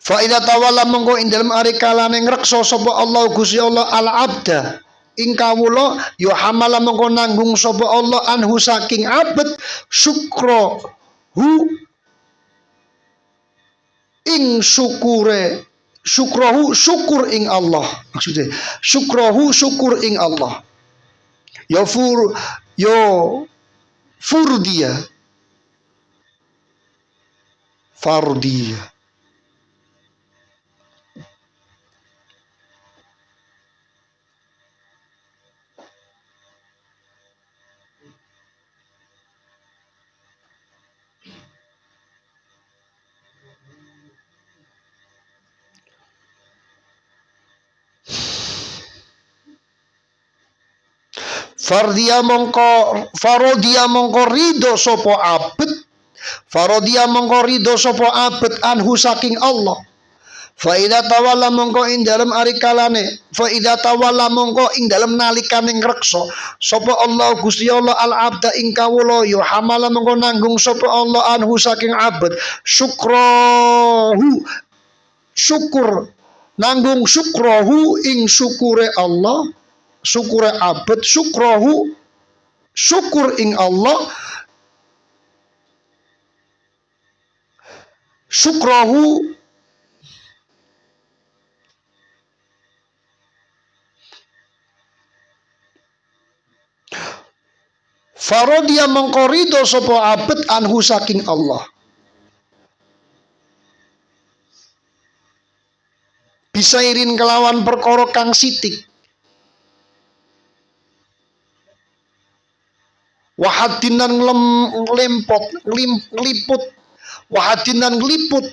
[SPEAKER 1] Fa idza tawalla mongko ing dalem ari kalane ngreksa sapa Allah Gusti Allah al abda ing kawula ya hamala mongko nanggung sapa Allah anhu saking abad syukrahu ing syukrahu syukur ing Allah, maksudnya syukrahu syukur ing Allah ya fardiyah Fardia mongko ridho sapa abet. Farodia mongko ridho sapa abet anhu saking Allah. Fa idza tawalla mongko ing dalem ari kalane, fa idza tawalla mongko ing dalem nalikane ngreksa sapa Allah Gusti Allah al abda ing kawula ya hamala mongko nanggung sapa Allah anhu saking abet syukrahu syukur nanggung syukrahu ing syukure Allah. Syukure abad syukrahu syukur ing Allah syukrahu farodia mongko ridho sapa abad anhu saking Allah. Bisa irin kelawan perkara kang sitik wahadinan ngliput wahadinan ngliput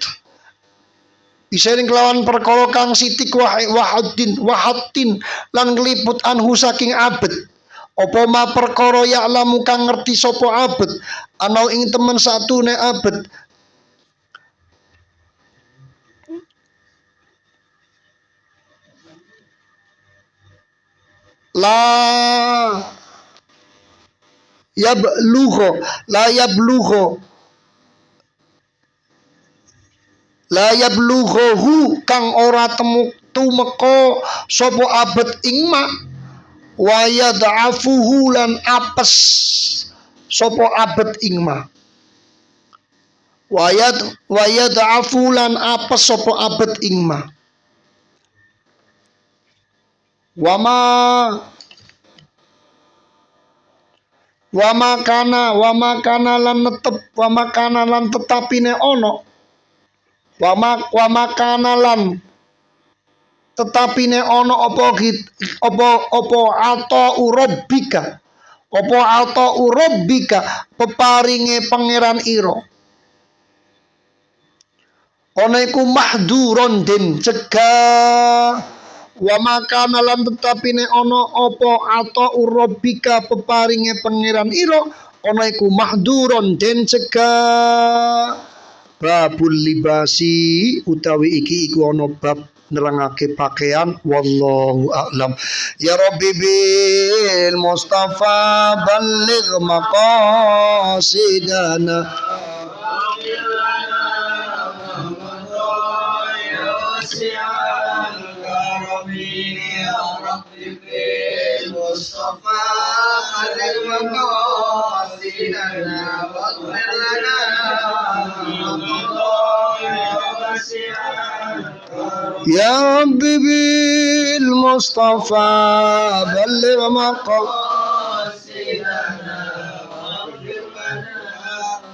[SPEAKER 1] isering kelawan perkara kang sitik wahadin lan ngliput anhu saking abet apa ma perkara ya'lamu kang ngerti sapa abet ana ing temen satune abet la yablughu kang ora tumeka sapa abet ing ma wa yad'afuhu lan apes sapa abet ing ma wa yad'afu lan apes sapa abet ing ma wa makana lan tetapine ono wa makana lan tetapine ono apa alta urabbika peparinge pangeran ira ana iku mahduron den cegah wa makana lan tetapine ana apa alta urabbika peparinge pangeran ira ana iku mahduron den cegah. Babul libasi utawi iki iku ana bab nerangake pakaian wallahu a'lam. Ya Rabbi bil Mustafa balligh maqasidana Mustafa balligh maqasidana waghfir lana Ya Rabbi bil Mustafa balligh maqasidana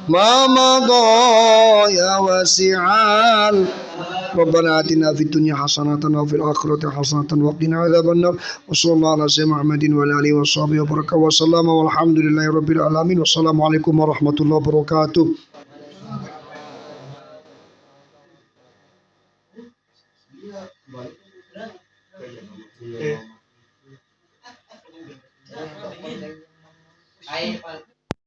[SPEAKER 1] ma madha ya wasi'al Rabbana atina fid dunya hasanatan wa fil akhirati hasanatan wa qina adzabannar wa sallallahu ala sayyidina Muhammadin wa ala alihi wa sahbihi wa baraka wa sallama walhamdulillahi rabbil alamin wassalamu alaikum warahmatullahi wabarakatuh.